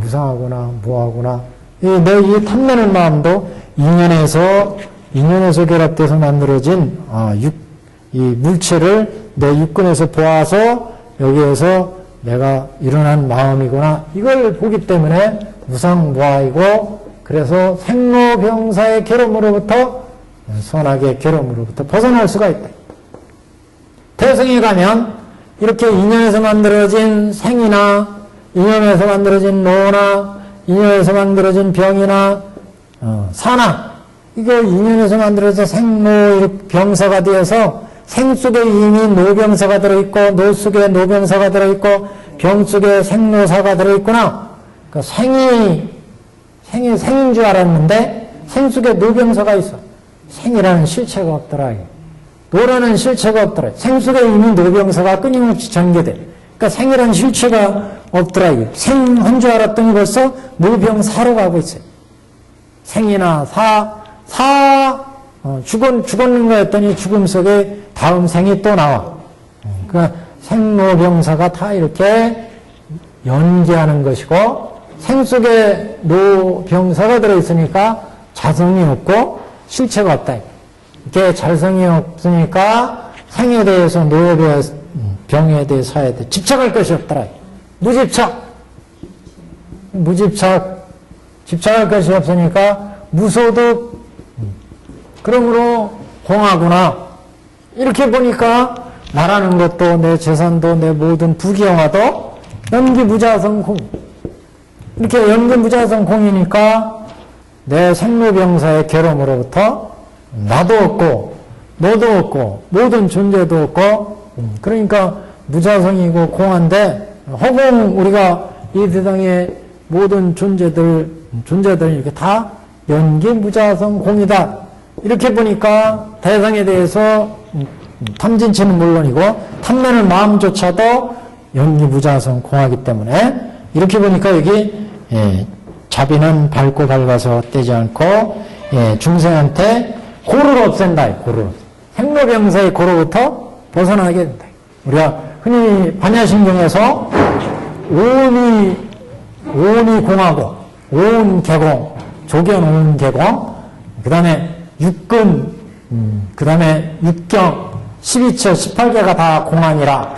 무상하거나 무하거나 내 이 탐내는 마음도 인연에서 인연에서 결합돼서 만들어진 이 물체를 내 육근에서 보아서 여기에서 내가 일어난 마음이구나 이걸 보기 때문에 무상무아이고 그래서 생로병사의 괴로움으로부터 선악의 괴로움으로부터 벗어날 수가 있다. 태성에 가면 이렇게 인연에서 만들어진 생이나 인연에서 만들어진 노나 인연에서 만들어진 병이나 사나 이거 인연에서 만들어져 생로 병사가 되어서 생 속에 이미 노병사가 들어있고 노 속에 노병사가 들어있고 병 속에 생노사가 들어있구나. 그러니까 생이 생인 줄 알았는데 생 속에 노병사가 있어. 생이라는 실체가 없더라. 노라는 실체가 없더라. 생 속에 이미 노병사가 끊임없이 전개돼. 그러니까 생이라는 실체가 없더라. 생한 줄 알았더니 벌써 노병사로 가고 있어요. 생이나 죽었는 거였더니 죽음 속에 다음 생이 또 나와. 그러니까 생로병사가 다 이렇게 연계하는 것이고 생 속에 노병사가 들어있으니까 자성이 없고 실체가 없다. 이게 자성이 없으니까 생에 대해서 노에 대해서 병에 대해서 사에 대해서 집착할 것이 없더라. 집착할 것이 없으니까 무소득 그러므로 공하구나. 이렇게 보니까 나라는 것도 내 재산도 내 모든 부귀영화도 연기무자성 공. 이렇게 연기무자성 공이니까 내 생로병사의 괴로움으로부터 나도 없고 너도 없고 모든 존재도 없고 그러니까 무자성이고 공한데 허공 우리가 이 세상의 모든 존재들 이렇게 다 연기무자성 공이다. 이렇게 보니까 대상에 대해서 탐진치는 물론이고 탐내는 마음조차도 연기무자성 공하기 때문에 이렇게 보니까 여기 자비는 밝고 밝아서 떼지 않고 중생한테 고를 없앤다. 고를 생로병사의 고로부터 벗어나게 된다. 우리가 흔히 반야신경에서 오온이 공하고 오온 개공 조견 오온 개공 그 다음에 육근 그 다음에 육경 12처 18개가 다 공안이라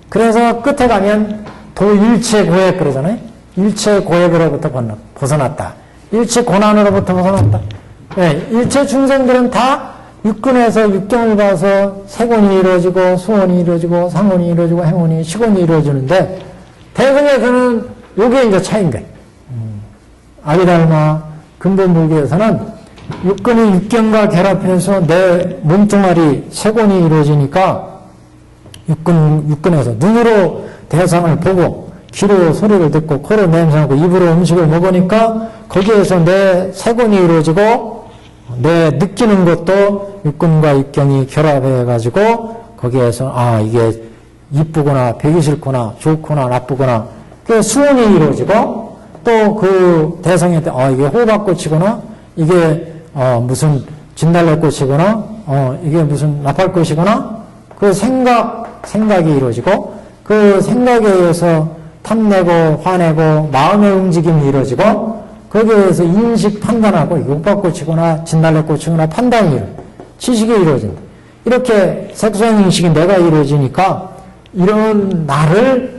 그래서 끝에 가면 도일체 고액 그러잖아요. 일체 고액으로부터 벗어났다. 일체 고난으로부터 벗어났다. 일체 중생들은 다 육근에서 육경을 봐서 세곤이 이루어지고 수원이 이루어지고 상원이 이루어지고 행원이 시곤이 이루어지는데 대승에서는 요게 이제 차이인 거예요. 아비달마 근본불교에서는 육근이 육경과 결합해서 내 몸뚱아리 세곤이 이루어지니까 육근에서 눈으로 대상을 보고 귀로 소리를 듣고 코로 냄새하고 입으로 음식을 먹으니까 거기에서 내 세곤이 이루어지고 내 느끼는 것도 육근과 육경이 결합해가지고 거기에서 이게 이쁘구나 배기 싫구나 좋구나 나쁘구나 그 수온이 이루어지고 또 그 대상에 이게 호박꽃이구나 이게 무슨 진달래꽃이구나 이게 무슨 나팔꽃이구나 그 생각이 이루어지고 그 생각에 의해서 탐내고 화내고 마음의 움직임이 이루어지고 거기에 의해서 인식 판단하고 이게 호박꽃이구나 진달래꽃이구나 판단이 지식이 이루어진다. 이렇게 색소한 인식이 내가 이루어지니까 이런 나를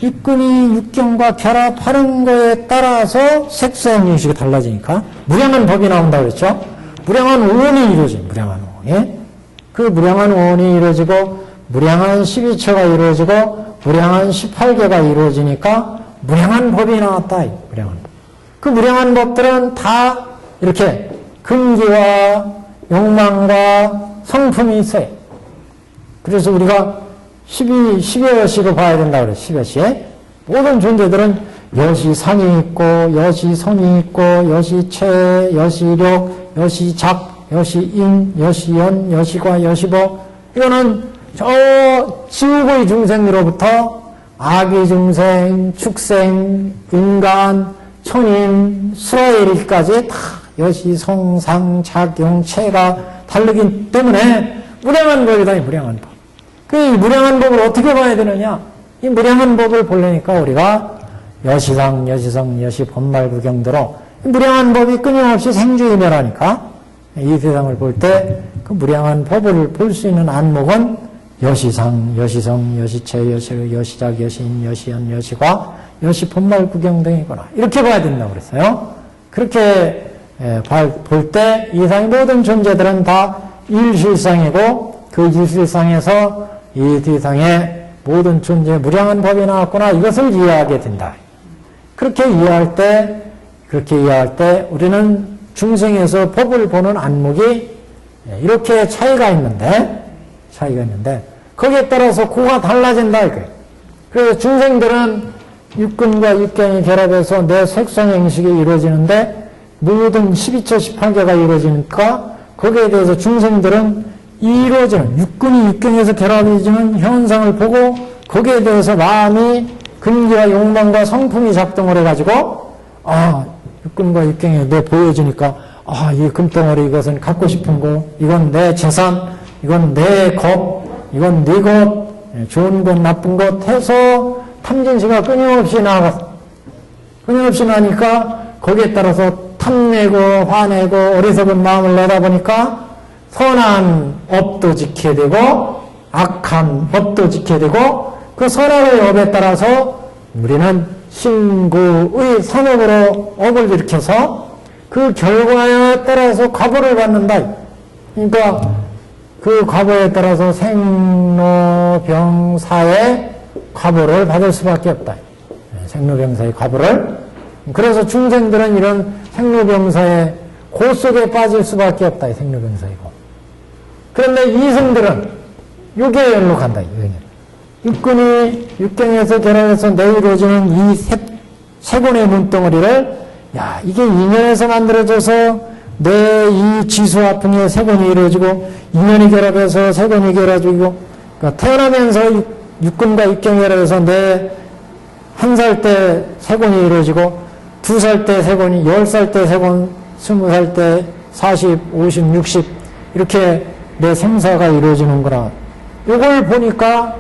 육근이 육경과 결합하는 거에 따라서 색소한 인식이 달라지니까 무량한 법이 나온다고 그랬죠. 무량한 오온이 이루어져요. 무량한 오온. 그 무량한 오온이 이루어지고 무량한 12처가 이루어지고 무량한 18개가 이루어지니까 무량한 법이 나왔다. 무량한 법. 그 무량한 법들은 다 이렇게 근기와 욕망과 성품이 있어요. 그래서 우리가 12여시로 봐야 된다고 그래요. 12여시에. 모든 존재들은 여시상이 있고, 여시성이 있고, 여시체, 여시력, 여시작, 여시인, 여시연, 여시과, 여시보. 이거는 저 지우고의 중생으로부터 아기 중생, 축생, 인간, 천인, 수라일까지 다 여시성, 상, 작용, 체가 다르기 때문에 무량한 법이다. 이 무량한 법. 그 무량한 법을 어떻게 봐야 되느냐? 이 무량한 법을 보려니까 우리가 여시상, 여시성, 여시본말구경대로 무량한 법이 끊임없이 생주이멸하니까 이 세상을 볼 때 그 무량한 법을 볼 수 있는 안목은 여시상, 여시성, 여시체, 여시, 여시작, 여시인, 여시연, 여시과, 여시본말 구경 등이구나. 이렇게 봐야 된다고 그랬어요. 그렇게 볼 때 이상의 모든 존재들은 다 일실상이고 그 일실상에서 이 세상의 모든 존재의 무량한 법이 나왔구나. 이것을 이해하게 된다. 그렇게 이해할 때 우리는 중생에서 법을 보는 안목이 이렇게 차이가 있는데 거기에 따라서 고가 달라진다 이거예요. 그래서 중생들은 육근과 육경이 결합해서 내 색성행식이 이루어지는데 모든 12처 18개가 이루어지니까 거기에 대해서 중생들은 이루어지는 육근이 육경에서 결합해지는 현상을 보고 거기에 대해서 마음이 근기와 욕망과 성품이 작동을 해가지고 육근과 육경이 내 보여주니까 이 금덩어리 이것은 갖고 싶은 거, 이건 내 재산, 이건 내 것, 이건 네 것, 좋은 것, 나쁜 것 해서 탐진치가 끊임없이 나갔어. 끊임없이 나니까 거기에 따라서 탐내고 화내고 어리석은 마음을 내다 보니까 선한 업도 지켜야 되고 악한 법도 지켜야 되고 그 선악의 업에 따라서 우리는 신구의 선업으로 업을 일으켜서 그 결과에 따라서 과보를 받는다. 그러니까 그 과보에 따라서 생로병사의 과보를 받을 수밖에 없다. 생로병사의 과보를. 그래서 중생들은 이런 생로병사의 고 속에 빠질 수밖에 없다. 생로병사이고. 그런데 이승들은 요게 열로 간다. 육근이 육경에서 결합해서 내이루어지는 이 세 권의 문덩어리를 이게 인연에서 만들어져서 내 이 지수와 풍의 세 권이 이루어지고 인연이 결합해서 세 권이 결합이고 그러니까 태어나면서 육근과 육경이 결합해서 내 1살 때 세 권이 이루어지고 2살 때 세 권이 10살 때 세 권 20살 때 40, 50, 60 이렇게 내 생사가 이루어지는구나. 이걸 보니까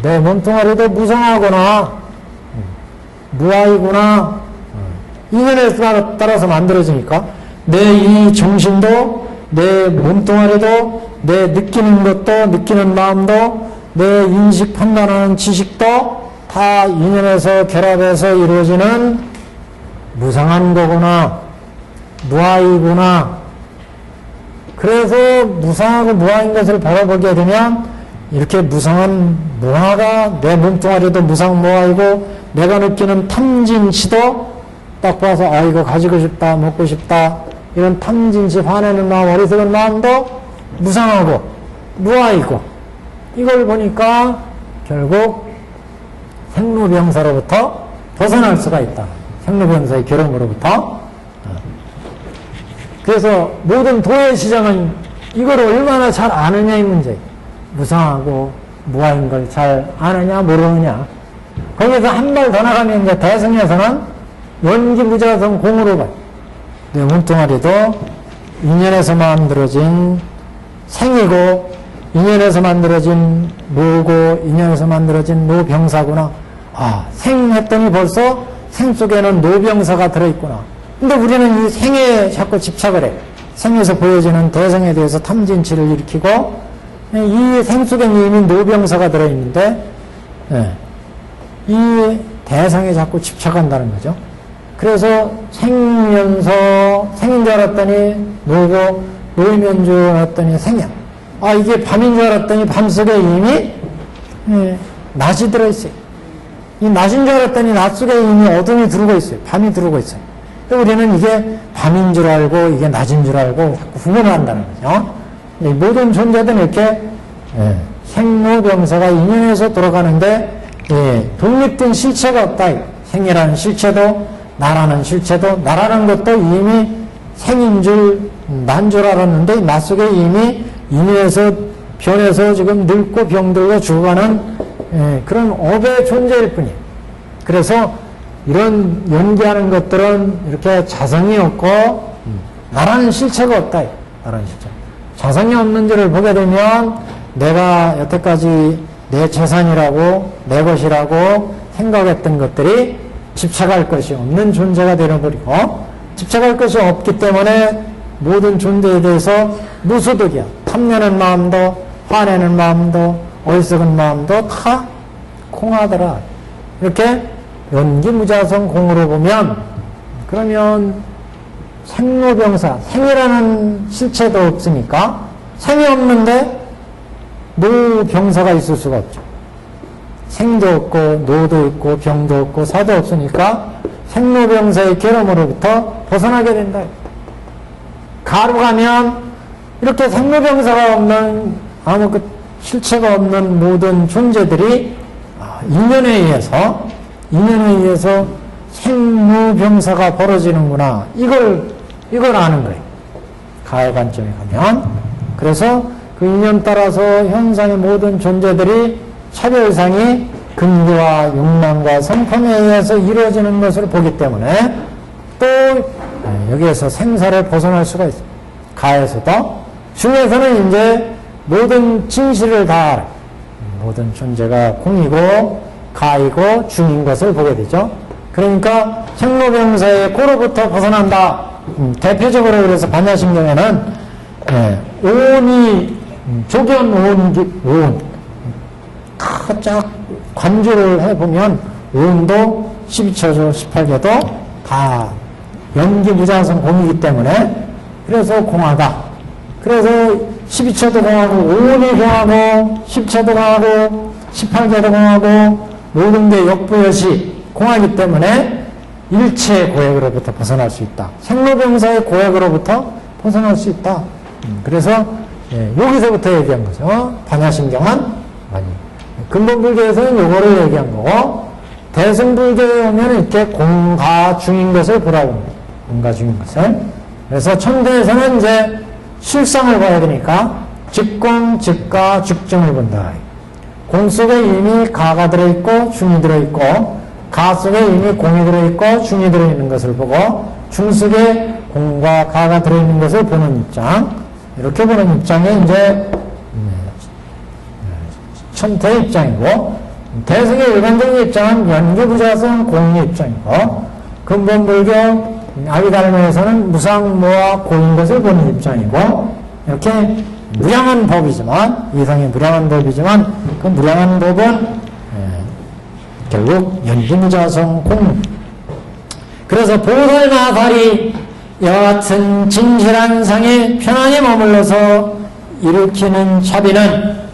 내 몸뚱아리도 무성하구나 무아이구나 인연에 따라서 만들어지니까 내 이 정신도 내 몸뚱아리도 내 느끼는 것도 느끼는 마음도 내 인식 판단하는 지식도 다 인연에서 결합해서 이루어지는 무상한 거구나 무아이구나. 그래서 무상하고 무아인 것을 바라보게 되면 이렇게 무상한 무아가 내 몸뚱아리도 무상 무아이고 내가 느끼는 탐진치도 딱 봐서 이거 가지고 싶다 먹고 싶다 이런 탐진치 화내는 마음 어리석은 마음도 무상하고 무아이고 이걸 보니까 결국 생로병사로부터 벗어날 수가 있다. 생로병사의 결함으로부터. 그래서 모든 도의 시장은 이걸 얼마나 잘 아느냐 이 문제예요. 무상하고 무아인 걸 잘 아느냐 모르느냐. 거기서 한 발 더 나가면 이제 대승에서는 원기무자성 공으로 가요. 내 몸뚱아리도 인연에서 만들어진 생이고 인연에서 만들어진 노고 인연에서 만들어진 노병사구나. 생했더니 벌써 생 속에는 노병사가 들어있구나. 근데 우리는 이 생에 자꾸 집착을 해. 생에서 보여지는 대성에 대해서 탐진치를 일으키고 이 생 속에는 이미 노병사가 들어있는데 이 대상에 자꾸 집착한다는 거죠. 그래서 생면서 생인 줄 알았더니 노고 노이면 줄 알았더니 생년. 이게 밤인 줄 알았더니 밤 속에 이미 낮이 들어있어요. 이 낮인 줄 알았더니 낮 속에 이미 어둠이 들어오고 있어요. 밤이 들어오고 있어요. 우리는 이게 밤인 줄 알고 이게 낮인 줄 알고 자꾸 구분을 한다는 거죠. 모든 존재들은 이렇게 생로병사가 인연에서 돌아가는데 독립된 실체가 없다. 생이라는 실체도 나라는 실체도 나라는 것도 이미 생인 줄 난 줄 알았는데 낮 속에 이미 인연에서 변해서 지금 늙고 병들고 죽어가는 그런 업의 존재일 뿐이에요. 그래서 이런 연기하는 것들은 이렇게 자성이 없고 나라는 실체가 없다. 나라는 실체. 자성이 없는지를 보게 되면 내가 여태까지 내 재산이라고 내 것이라고 생각했던 것들이 집착할 것이 없는 존재가 되어버리고 집착할 것이 없기 때문에 모든 존재에 대해서 무소득이야. 탐내는 마음도, 화내는 마음도, 어리석은 마음도 다 공하더라. 이렇게 연기무자성 공으로 보면, 그러면 생로병사, 생이라는 실체도 없으니까 생이 없는데 노병사가 있을 수가 없죠. 생도 없고 노도 있고 병도 없고 사도 없으니까 생로병사의 괴로움으로부터 벗어나게 된다. 가로 가면 이렇게 생로병사가 없는 아무 그 실체가 없는 모든 존재들이 인연에 의해서 생로병사가 벌어지는구나. 이걸 아는 거예요. 가의 관점에 가면. 그래서 그 인연 따라서 현상의 모든 존재들이 차별상이 근기와 욕망과 성품에 의해서 이루어지는 것을 보기 때문에 또 여기에서 생사를 벗어날 수가 있어요. 가에서도. 중에서는 이제 모든 진실을 다 알아요. 모든 존재가 공이고 가이고 중인 것을 보게 되죠. 그러니까 생로병사의 고로부터 벗어난다. 대표적으로 그래서 반야신경에는 오온이 조견 오온 쫙 관조를 해보면 오온도 12처조 18개도 다 연기무자성 공이기 때문에 그래서 공하다. 그래서 12처도 공하고 오온이 공하고 10처도 공하고 18개도 공하고 모든 게 역부여시 공하기 때문에 일체의 고액으로부터 벗어날 수 있다. 생로병사의 고액으로부터 벗어날 수 있다. 그래서 여기서부터 얘기한 거죠. 반야신경은 근본불교에서는 요거를 얘기한 거고 대승불교에 오면 이렇게 공가중인 것을 보라고 합니다. 공가중인 것을. 그래서 천대에서는 이제 실상을 봐야 되니까 직공, 직가, 죽증을 본다. 공 속에 이미 가가 들어있고 중이 들어있고 가 속에 이미 공이 들어있고 중이 들어있는 것을 보고 중 속에 공과 가가 들어있는 것을 보는 입장. 이렇게 보는 입장이 이제 천태의 입장이고 대승의 일반적인 입장은 연기부자성 공의 입장이고 근본불교 아비달마에서는 무상무와 고인 것을 보는 입장이고 이렇게 무량한 법이지만 이상의 무량한 법이지만 그 무량한 법은 결국 연기무자성 공. 그래서 보살마살이 이와 같은 진실한 상에 편안히 머물러서 일으키는 자비는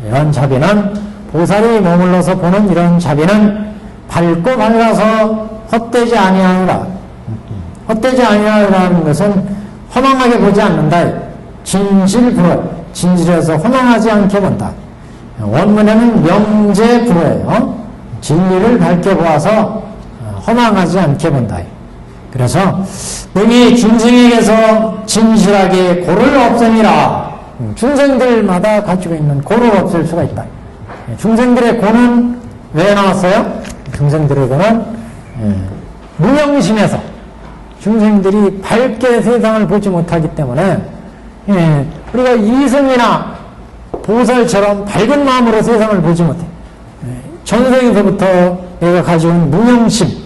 이런 자비는 보살이 머물러서 보는 이런 자비는 밝고 밝아서 헛되지 아니하노라. 헛되지 아니하라는 것은 허망하게 보지 않는다. 진실불허. 진실에서 허망하지 않게 본다. 원문에는 명제불허예요. 진리를 밝게 보아서 허망하지 않게 본다. 그래서 능히 중생에게서 진실하게 고를 없애니라. 중생들마다 가지고 있는 고를 없앨 수가 있다. 중생들의 고는 왜 나왔어요? 중생들의 고는 무명심에서 중생들이 밝게 세상을 보지 못하기 때문에 우리가 이승이나 보살처럼 밝은 마음으로 세상을 보지 못해. 전생에서부터 내가 가지고 있는 무명심,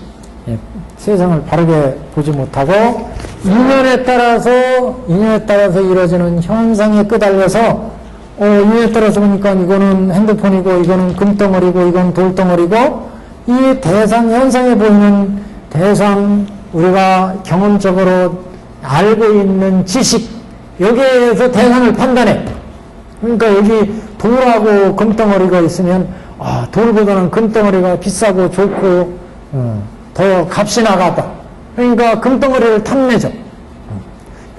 세상을 바르게 보지 못하고 인연에 따라서 이루어지는 현상에 끄달려서 인연에 따라서 보니까 이거는 핸드폰이고 이거는 금덩어리고 이건 돌덩어리고 이 대상 현상에 보이는 대상 우리가 경험적으로 알고 있는 지식 여기에서 대상을 판단해. 그러니까 여기 돌하고 금덩어리가 있으면 돌보다는 금덩어리가 비싸고 좋고 더 값이 나가다. 그러니까 금덩어리를 탐내죠.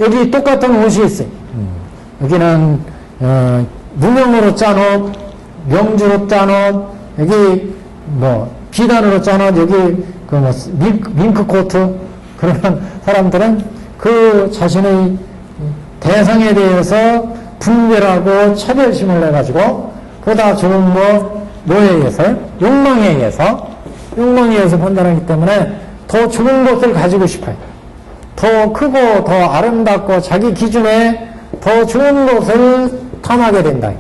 여기 똑같은 옷이 있어요. 여기는 무명으로 짠 옷, 명주로 짠 옷, 여기 비단으로 짠 옷, 여기 밍크 코트. 그런 사람들은 그 자신의 대상에 대해서 분별하고 차별심을 내가지고 보다 좋은 뭐에 의해서 욕망에 의해서 판단하기 때문에 더 좋은 것을 가지고 싶어요. 더 크고 더 아름답고 자기 기준에 더 좋은 것을 탐하게 된다.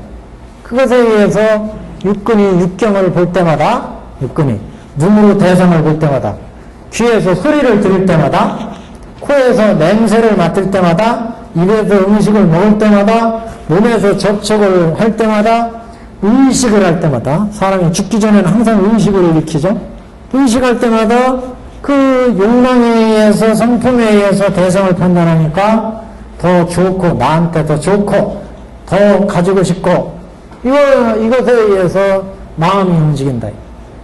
그것에 의해서 육경을 볼 때마다 눈으로 대상을 볼 때마다 귀에서 소리를 들을 때마다 코에서 냄새를 맡을 때마다, 입에서 음식을 먹을 때마다, 몸에서 접촉을 할 때마다, 의식을 할 때마다, 사람이 죽기 전에는 항상 의식을 일으키죠. 의식할 때마다 그 욕망에 의해서, 성품에 의해서 대상을 판단하니까 더 좋고, 나한테 더 좋고, 더 가지고 싶고, 이것에 의해서 마음이 움직인다.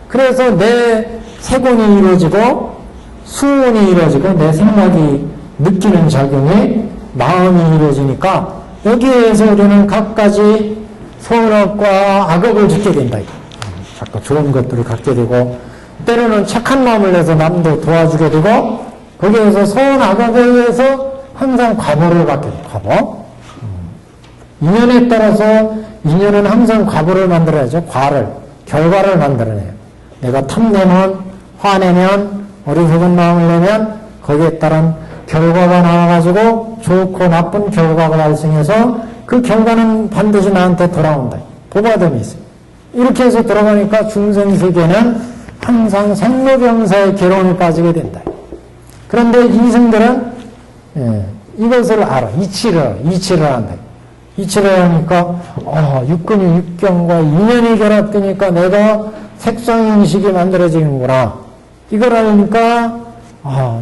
그래서 내 세곤이 이루어지고, 수온이 이루어지고, 내 생각이 느끼는 작용이 마음이 이루어지니까, 여기에 의해서 우리는 각가지 선악과 악업을 짓게 된다. 자꾸 좋은 것들을 갖게 되고, 때로는 착한 마음을 내서 남도 도와주게 되고, 거기에서 선악 악업에 의해서 항상 과보를 받게 돼요. 과보. 인연에 따라서 인연은 항상 과보를 만들어야죠. 결과를 만들어내요. 내가 탐내면, 화내면, 어리석은 마음을 내면 거기에 따른 결과가 나와가지고 좋고 나쁜 결과가 발생해서 그 결과는 반드시 나한테 돌아온다. 보바됨이 있어요. 이렇게 해서 들어가니까 중생세계는 항상 생로병사의 괴로움에 빠지게 된다. 그런데 이생들은 이것을 알아. 이치를 한다. 이치를 하니까 육근이 육경과 인연이 결합되니까 내가 색상인식이 만들어지는구나. 이걸 알으니까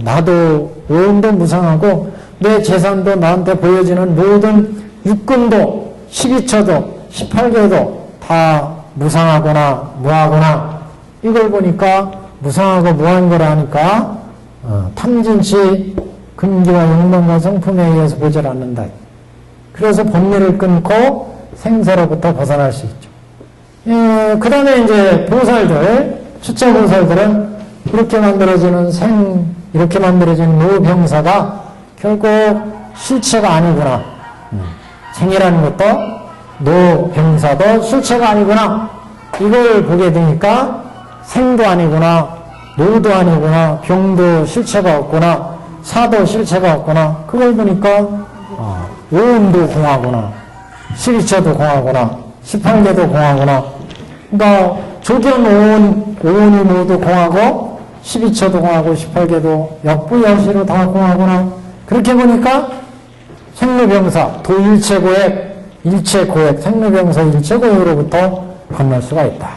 나도 오온도 무상하고 내 재산도 나한테 보여지는 모든 육근도 12처도 18개도 다 무상하거나 무하거나 이걸 보니까 무상하고 무한 거라 하니까 탐진치 근기와 욕망과 성품에 의해서 보질 않는다. 그래서 법리를 끊고 생사로부터 벗어날 수 있죠. 그 다음에 이제 보살들, 추차 보살들은 이렇게 만들어지는 이렇게 만들어지는 노병사가 결국 실체가 아니구나. 생이라는 것도 노병사도 실체가 아니구나. 이걸 보게 되니까 생도 아니구나, 노도 아니구나, 병도 실체가 없구나, 사도 실체가 없구나. 그걸 보니까 오온도 공하구나, 12처도 공하구나, 18개도 공하구나. 그러니까 조견 오온이 모두 공하고 12처도 공하고 18개도 역부여시로 다 공하구나. 그렇게 보니까 생로병사, 도일체고액, 일체고액, 생로병사 일체고액으로부터 건널 수가 있다.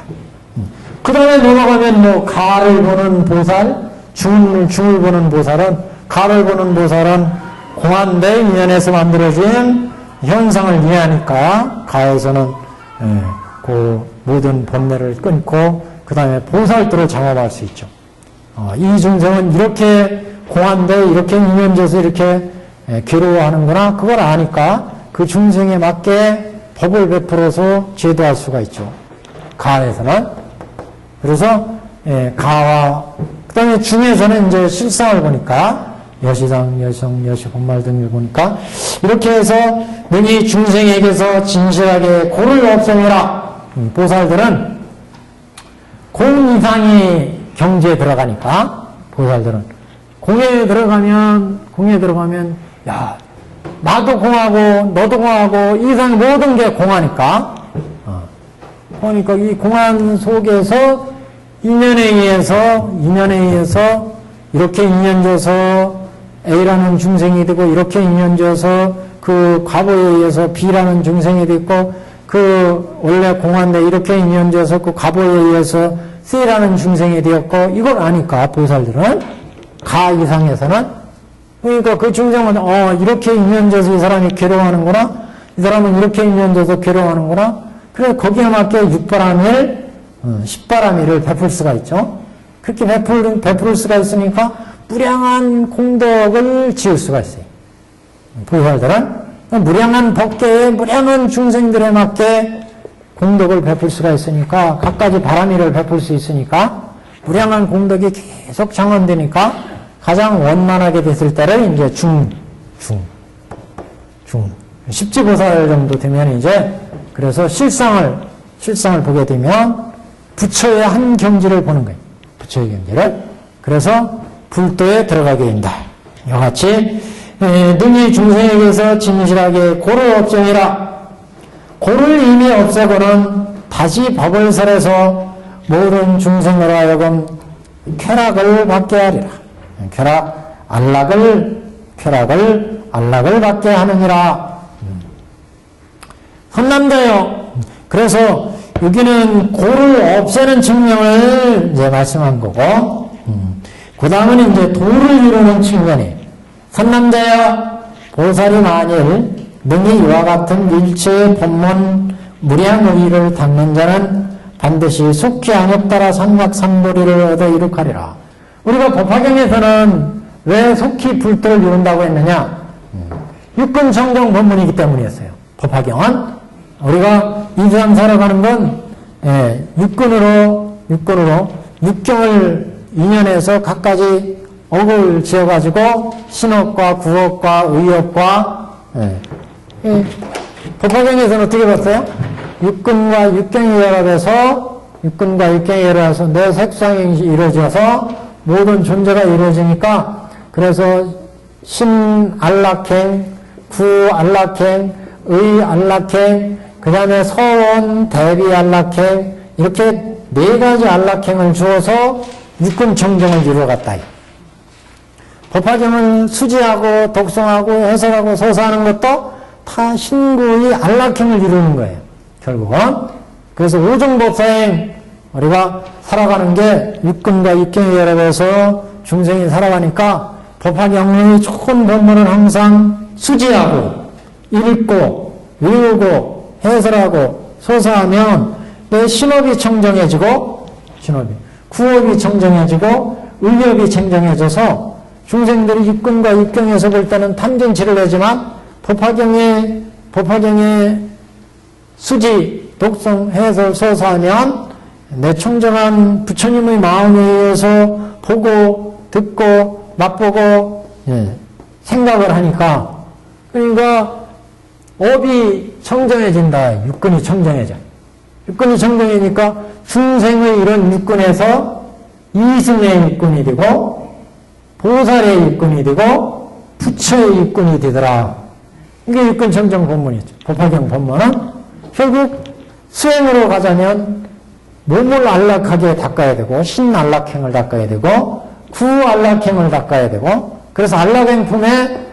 그 다음에 넘어가면 가를 보는 보살, 중을 보는 보살은, 가를 보는 보살은 공한대 인연에서 만들어진 현상을 이해하니까 가에서는 그 모든 번뇌를 끊고 그 다음에 보살들을 장업할 수 있죠. 이 중생은 이렇게 공한대 이렇게 인연져서 이렇게 괴로워하는구나. 그걸 아니까 그 중생에 맞게 법을 베풀어서 제도할 수가 있죠. 가에서는. 그래서 가와 그 다음에 중에서는 이제 실상을 보니까 여시상, 여성, 여시본말 등을 보니까 이렇게 해서 능히 중생에게서 진실하게 고를 없애니라. 보살들은 공 이상이 경지에 들어가니까 보살들은 공에 들어가면 야 나도 공하고 너도 공하고 이상의 모든 게 공하니까 그러니까 이 공안 속에서 인연에 의해서 이렇게 인연져서 A라는 중생이 되고 이렇게 인연져서 그 과보에 의해서 B라는 중생이 됐고 그 원래 공안대 이렇게 인연져서 그 과보에 의해서 C라는 중생이 되었고 이걸 아니까 보살들은 가 이상에서는 그러니까 그 중생은 이렇게 인연져서 이 사람이 괴로워하는구나 이 사람은 이렇게 인연져서 괴로워하는구나 그래 거기에 맞게 6바람일 10바람일을 베풀 수가 있죠. 그렇게 베풀 수가 있으니까 무량한 공덕을 지을 수가 있어요. 보살들은 무량한 법계에 무량한 중생들에 맞게 공덕을 베풀 수가 있으니까 갖가지 바람일을 베풀 수 있으니까 무량한 공덕이 계속 장원되니까 가장 원만하게 됐을 때를 이제 중 십지보살 정도 되면 이제 그래서 실상을 보게 되면 부처의 한 경지를 보는 거예요. 부처의 경지를. 그래서 불도에 들어가게 된다. 이와 같이 능히 중생에게서 진실하게 고를 없애니라. 고를 이미 없애고는 다시 법을 설해서 모든 중생으로 하여금 쾌락을 받게 하리라. 쾌락, 안락을 쾌락을 안락을 받게 하느니라. 선남자요. 그래서 여기는 고를 없애는 증명을 이제 말씀한 거고, 그 다음은 이제 도를 이루는 측면이 선남자여 보살이 만일 능히 이와 같은 일체의 법문 무량의의를 닦는 자는 반드시 속히 안욕따라 삼각삼보리를 얻어 이룩하리라. 우리가 법화경에서는 왜 속히 불도를 이룬다고 했느냐? 육근정정 법문이기 때문이었어요. 법화경은 우리가 이 세상 살아가는 건 육근으로 육경을 인연해서 각가지 억을 지어가지고 신업과 구업과 의업과 법화경에서는 어떻게 봤어요? 육근과 육경이 결합해서 내 색상이 이루어져서 모든 존재가 이루어지니까 그래서 신안락행, 구안락행, 의안락행, 그 다음에 서원, 대비안락행 이렇게 네 가지 안락행을 주어서 육근정정을 이루어갔다. 법화경을 수지하고 독송하고 해석하고 서사하는 것도 다 신구의 안락행을 이루는 거예요. 결국은. 그래서 오종법사행 우리가 살아가는 게 육근과 육경이 결합해서 중생이 살아가니까 법화경의 좋은 법문을 항상 수지하고 읽고 외우고 해설하고 서사하면 내 신업이 청정해지고 구업이 청정해지고 의업이 청정해져서 중생들이 육근과 육경에서 볼 때는 탐진치를 내지만 법화경의 수지, 독성, 해설, 서사하면 내 청정한 부처님의 마음에 의해서 보고 듣고 맛보고 생각을 하니까 그러니까 업이 청정해진다. 육근이 청정해져. 육근이 청정해지니까 중생의 이런 육근에서 이승의 육근이 되고 보살의 육근이 되고 부처의 육근이 되더라. 이게 육근 청정 법문이죠. 법화경 법문은 결국 수행으로 가자면 몸을 안락하게 닦아야 되고 신안락행을 닦아야 되고 구안락행을 닦아야 되고 그래서 안락행품에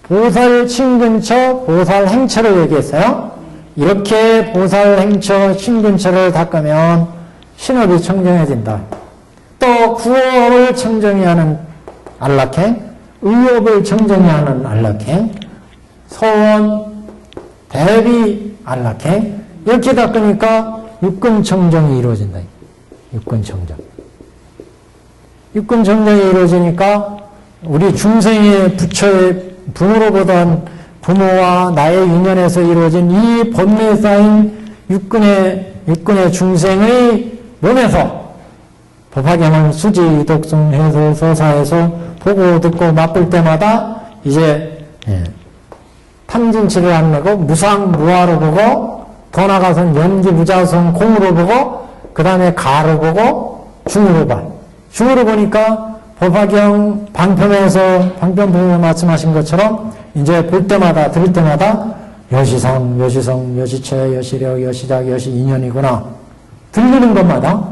보살 친근처, 보살 행처를 얘기했어요. 이렇게 보살 행처, 친근처를 닦으면 신업이 청정해진다. 또 구업을 청정히 하는 안락행, 의업을 청정히 하는 안락행, 서원, 대비 안락행 이렇게 닦으니까 육근 청정이 이루어진다. 육근 청정. 육근 청정이 이루어지니까 우리 중생의 부처의 부모로보단 부모와 나의 인연에서 이루어진 이 번뇌에 쌓인 육근의 중생의 몸에서 법화경을 수지, 독송, 해설, 서사해서 보고 듣고 맛볼 때마다 이제 탐진치를 안 내고 무상, 무아로 보고 더 나가서는 연기, 무자성, 공으로 보고 그 다음에 가로 보고 중으로 봐. 중으로 보니까 법화경 방편부에 말씀하신 것처럼 이제 볼 때마다 들을 때마다 여시상, 여시성, 여시체, 여시력, 여시작, 여시인연이구나. 들리는 것마다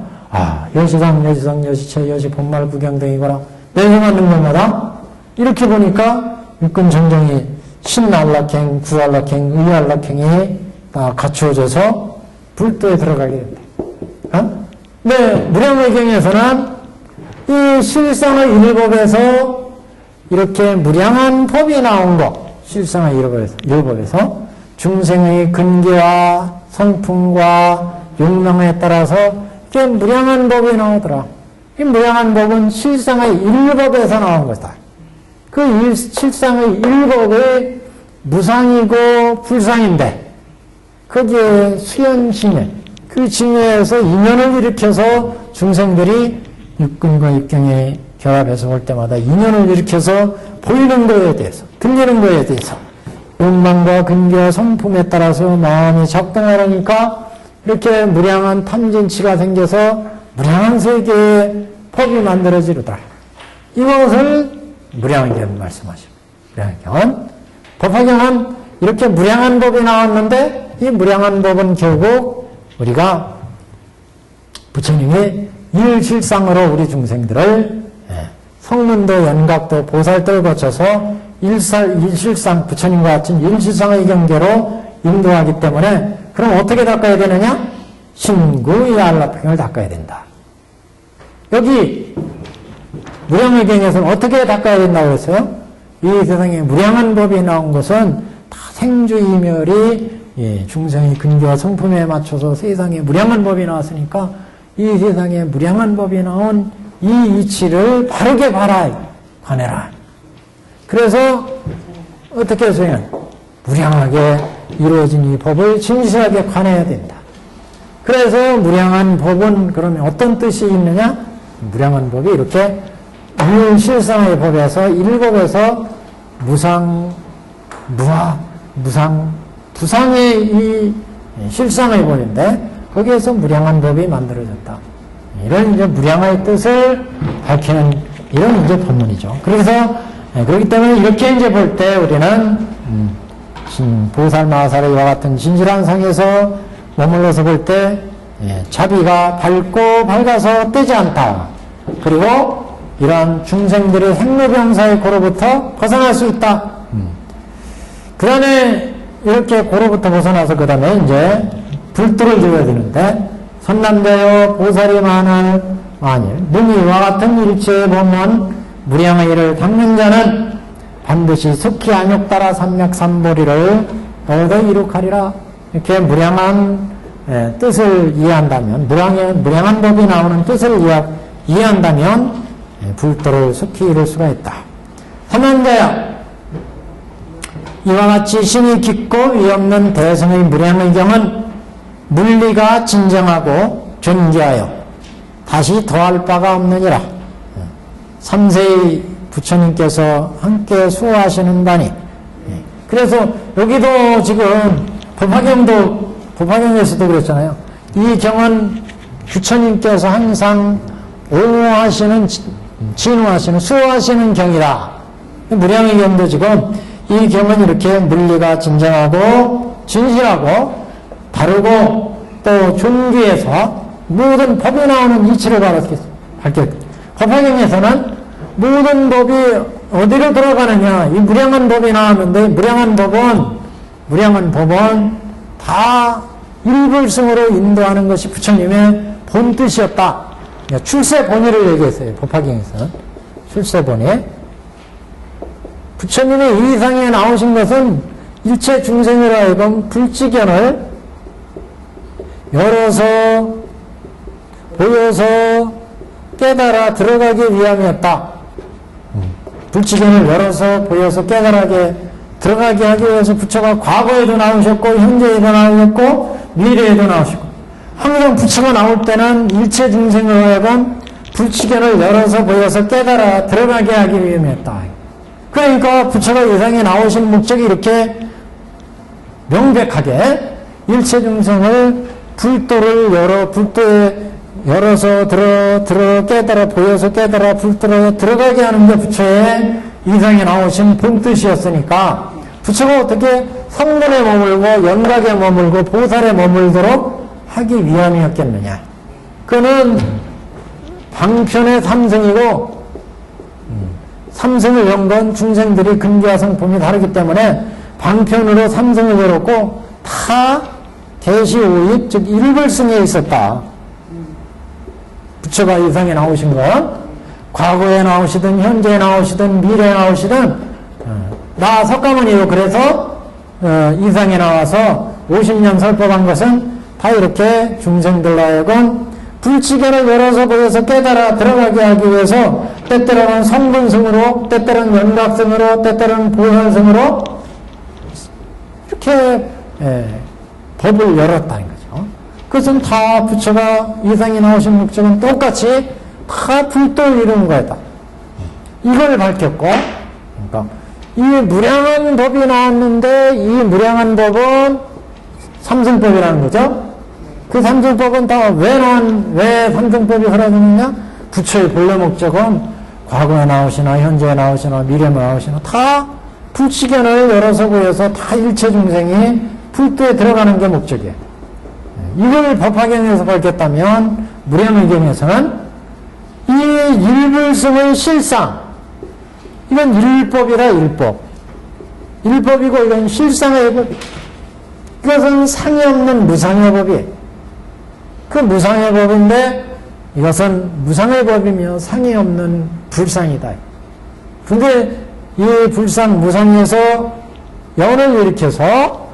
여시상, 여시성, 여시체, 여시본말 구경등이구나. 내용하는 것마다 이렇게 보니까 육근정정이 신안락행, 구안락행, 의안락행이 다 갖추어져서 불도에 들어가게 된다. 네, 무량의경에서는 이 실상의 일법에서 이렇게 무량한 법이 나온 것, 실상의 일법에서 중생의 근기와 성품과 욕망에 따라서 이렇게 무량한 법이 나오더라. 이 무량한 법은 실상의 일법에서 나온 것이다. 그 실상의 일법이 무상이고 불상인데 거기에 수연징회, 그 징회에서 인연을 일으켜서 중생들이 육근과 육경에 결합해서 볼 때마다 인연을 일으켜서 보이는 거에 대해서, 들리는 거에 대해서 욕망과 근기와 성품에 따라서 마음이 작동하니까 이렇게 무량한 탐진치가 생겨서 무량한 세계의 법이 만들어지르다. 이것을 무량의경 말씀하십니다. 무량의경은 법화경은 이렇게 무량한 법이 나왔는데 이 무량한 법은 결국 우리가 부처님의 일실상으로 우리 중생들을 성문도 연각도 보살도를 거쳐서 일실상 부처님과 같은 일실상의 경계로 인도하기 때문에 그럼 어떻게 닦아야 되느냐? 신구의 안락행을 닦아야 된다. 여기 무량의경에서는 어떻게 닦아야 된다고 했어요? 이 세상에 무량한 법이 나온 것은 다 생주이멸이 중생의 근기와 성품에 맞춰서 세상에 무량한 법이 나왔으니까 이 세상에 무량한 법이 나온 이 이치를 바르게 관해라. 그래서 어떻게 해서요? 무량하게 이루어진 이 법을 진실하게 관해야 된다. 그래서 무량한 법은 그러면 어떤 뜻이 있느냐? 무량한 법이 이렇게 일실상의 법에서 일법에서 무상, 무아, 무상, 부상의 이 실상의 법인데 거기에서 무량한 법이 만들어졌다. 이런 이제 무량의 뜻을 밝히는 이런 이제 법문이죠. 그래서 그렇기 때문에 이렇게 이제 볼 때 우리는 보살 마하사를 이와 같은 진실한 상에서 머물러서 볼 때 자비가 밝아서 떼지 않다. 그리고 이러한 중생들의 생로병사의 고로부터 벗어날 수 있다. 그 다음에 이렇게 고로부터 벗어나서 그 다음에 이제 불도를 지어야 되는데 선남자여 보살이 만일 능히 이와 같은 일체에 보면 무량의 일을 닦는 자는 반드시 속히 안욕따라 삼맥삼보리를 너도 이룩하리라. 이렇게 무량한 뜻을 이해한다면 무량한 법이 나오는 뜻을 이해한다면 불도를 속히 이룰 수가 있다. 선남자여 이와 같이 신이 깊고 위없는 대성의 무량의 경은 물리가 진정하고 존귀하여 다시 더할 바가 없느니라. 삼세의 부처님께서 함께 수호하시는 바니. 그래서 여기도 지금 법화경에서도 그랬잖아요. 이 경은 부처님께서 항상 옹호하시는, 진호하시는, 수호하시는 경이다. 무량의 경도 지금 이 경은 이렇게 물리가 진정하고 진실하고 다르고 또 존귀해서 모든 법이 나오는 이치를 밝혔다. 법화경에서는 모든 법이 어디로 들어가느냐, 이 무량한 법이 나왔는데 무량한 법은 다 일불승으로 인도하는 것이 부처님의 본뜻이었다. 출세본의를 얘기했어요. 법화경에서는 출세본의 부처님의 이 상에 나오신 것은 일체 중생으로 하여금 불지견을 열어서 보여서 깨달아 들어가기 위함이었다. 불지견을 열어서 보여서 깨달아게 들어가게 하기 위해서 부처가 과거에도 나오셨고 현재에도 나오셨고 미래에도 나오시고 항상 부처가 나올 때는 일체 중생으로 하여금 불지견을 열어서 보여서 깨달아 들어가게 하기 위함이었다. 그러니까 부처가 이 상에 나오신 목적이 이렇게 명백하게 일체 중생을 불도에 열어서 깨달아 보여서 깨달아 불도로 들어가게 하는 게 부처의 이 상에 나오신 본뜻이었으니까 부처가 어떻게 성문에 머물고 연각에 머물고 보살에 머물도록 하기 위함이었겠느냐. 그는 방편의 삼승이고 삼승을 연 건 중생들이 근기와 성품이 다르기 때문에 방편으로 삼승을 열었고 다 대시오입 즉 일불승에 있었다. 부처가 이 상에 나오신 건 과거에 나오시든 현재에 나오시든 미래에 나오시든 나 석가모니도 그래서 이 상에 나와서 50년 설법한 것은 다 이렇게 중생들로 하여금 불치견을 열어서 보여서 깨달아 들어가게 하기 위해서 때때로는 성분승으로 때때로는 연각승으로 때때로는 보살승으로 이렇게 법을 열었다는 거죠. 그것은 다 부처가 이 상에 나오신 목적은 똑같이 다 불도를 이루는 거였다. 이걸 밝혔고 그러니까 이 무량한 법이 나왔는데 이 무량한 법은 삼승법이라는 거죠. 그 삼승법은 다 왜 삼승법이 흐르느냐? 부처의 본래 목적은 과거에 나오시나 현재에 나오시나 미래에 나오시나 다 불치견을 열어서 보여서 다 일체 중생이 불도에 들어가는 게 목적이에요. 이걸 법화경에서 밝혔다면 무량의경에서는 이 일불승의 실상, 이건 율법이라 율법. 율법이고 이건 실상의 법. 이것은 상이 없는 무상의 법이에요. 그 무상의 법인데 이것은 무상의 법이며 상이 없는 불상이다. 근데 이 불상 무상에서 연을 일으켜서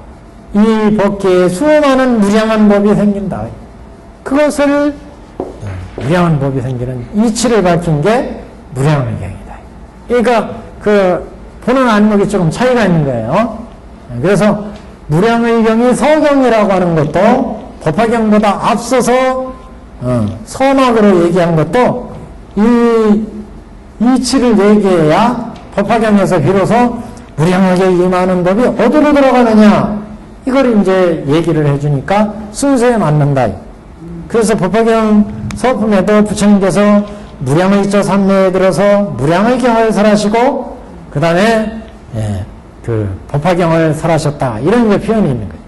이 법계에 수많은 무량한 법이 생긴다. 그것을 무량한 법이 생기는 이치를 밝힌 게 무량의경이다. 그러니까 그 보는 안목이 조금 차이가 있는 거예요. 그래서 무량의경이 서경이라고 하는 것도 법화경보다 앞서서 서막으로 얘기한 것도 이 이치를 얘기해야 법화경에서 비로소 무량하게 임하는 법이 어디로 들어가느냐, 이걸 이제 얘기를 해주니까 순서에 맞는다. 그래서 법화경 서품에도 부처님께서 무량의조 삼매에 들어서 무량의 경을 설하시고 그 다음에 그 법화경을 설하셨다, 이런 게 표현이 있는 거예요.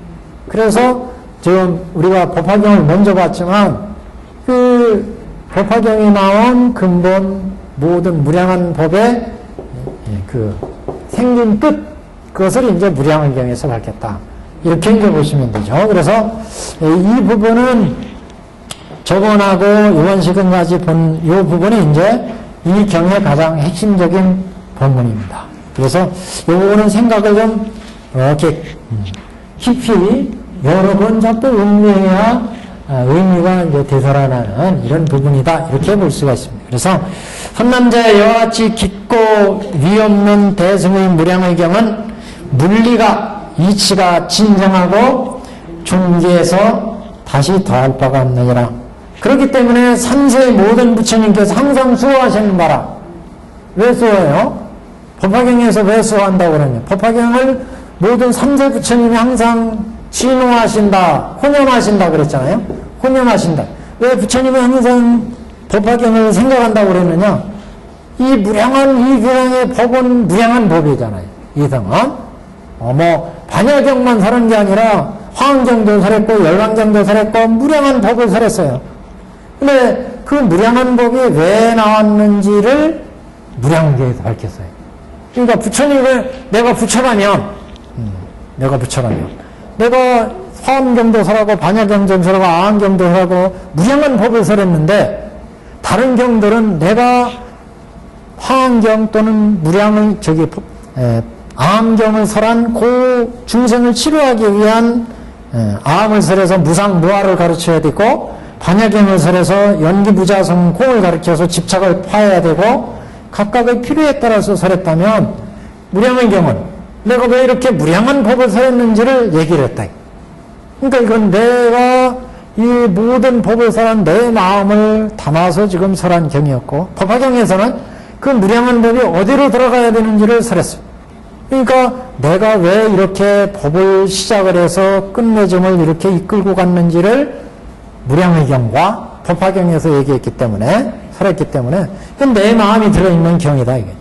그래서 지금 우리가 법화경을 먼저 봤지만 그 법화경이 나온 근본 모든 무량한 법의 그 생긴 끝, 그것을 이제 무량의경에서 밝혔다, 이렇게 이제 보시면 되죠. 그래서 이 부분은 저번하고 이번 시간까지 본 이 부분이 이제 이 경의 가장 핵심적인 본문입니다. 그래서 이 부분은 생각을 좀 이렇게 깊이 여러 번 잡고 음미해야 의미가 이제 되살아나는 이런 부분이다, 이렇게 볼 수가 있습니다. 그래서 한남자의 이와 같이 깊고 위없는 대승의 무량의경은 물리가 이치가 진정하고 중기에서 다시 더할 바가 없느니라. 그렇기 때문에 삼세의 모든 부처님께서 항상 수호하시는 바라. 왜 수호해요? 법화경에서 왜 수호한다고 그러냐? 법화경을 모든 삼세 부처님이 항상 진호하신다, 혼념하신다 그랬잖아요. 혼념하신다. 왜 부처님이 항상 법화경을 생각한다고 그랬느냐? 이 무량한 이 경의 법은 무량한 법이잖아요. 이성은 반야경만 설한 게 아니라 화엄경도 설했고 열왕경도 설했고 무량한 법을 설했어요. 근데 그 무량한 법이 왜 나왔는지를 무량경에서 밝혔어요. 그러니까 부처님을 내가 부처라면 내가 화엄경도 설하고 반야경도 설하고 아함경도 설하고 무량한 법을 설했는데 다른 경들은 내가 화엄경 또는 무량의 아함경을 설한 그 중생을 치료하기 위한 아함을 설해서 무상무화를 가르쳐야 되고, 반야경을 설해서 연기부자성 공을 가르쳐서 집착을 파해야 되고, 각각의 필요에 따라서 설했다면 무량의 경은 내가 왜 이렇게 무량한 법을 설했는지를 얘기를 했다. 그러니까 이건 내가 이 모든 법을 설한 내 마음을 담아서 지금 설한 경이었고, 법화경에서는 그 무량한 법이 어디로 들어가야 되는지를 설했어요. 그러니까 내가 왜 이렇게 법을 시작을 해서 끝맺음을 이렇게 이끌고 갔는지를 무량의경과 법화경에서 얘기했기 때문에, 설했기 때문에, 내 마음이 들어있는 경이다, 이게.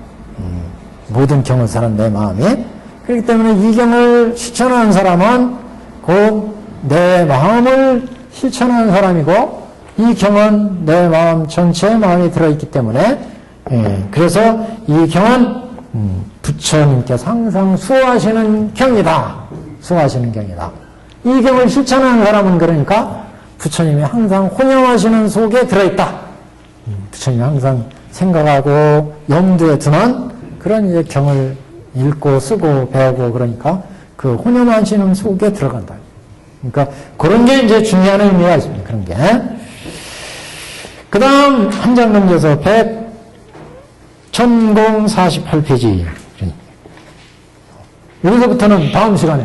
모든 경을 사는 내 마음이. 그렇기 때문에 이 경을 실천하는 사람은 곧 내 마음을 실천하는 사람이고, 이 경은 내 마음 전체의 마음이 들어있기 때문에, 그래서 이 경은 부처님께서 항상 수호하시는 경이다. 수호하시는 경이다. 이 경을 실천하는 사람은 그러니까 부처님이 항상 혼용하시는 속에 들어있다. 부처님이 항상 생각하고 염두에 두는 그런 이제 경을 읽고 쓰고 배우고, 그러니까 그 혼용하시는 속에 들어간다. 그러니까 그런 게 이제 중요한 의미가 있습니다. 그런 게. 그 다음 한 장 넘겨서 1048페이지. 여기서부터는 다음 시간에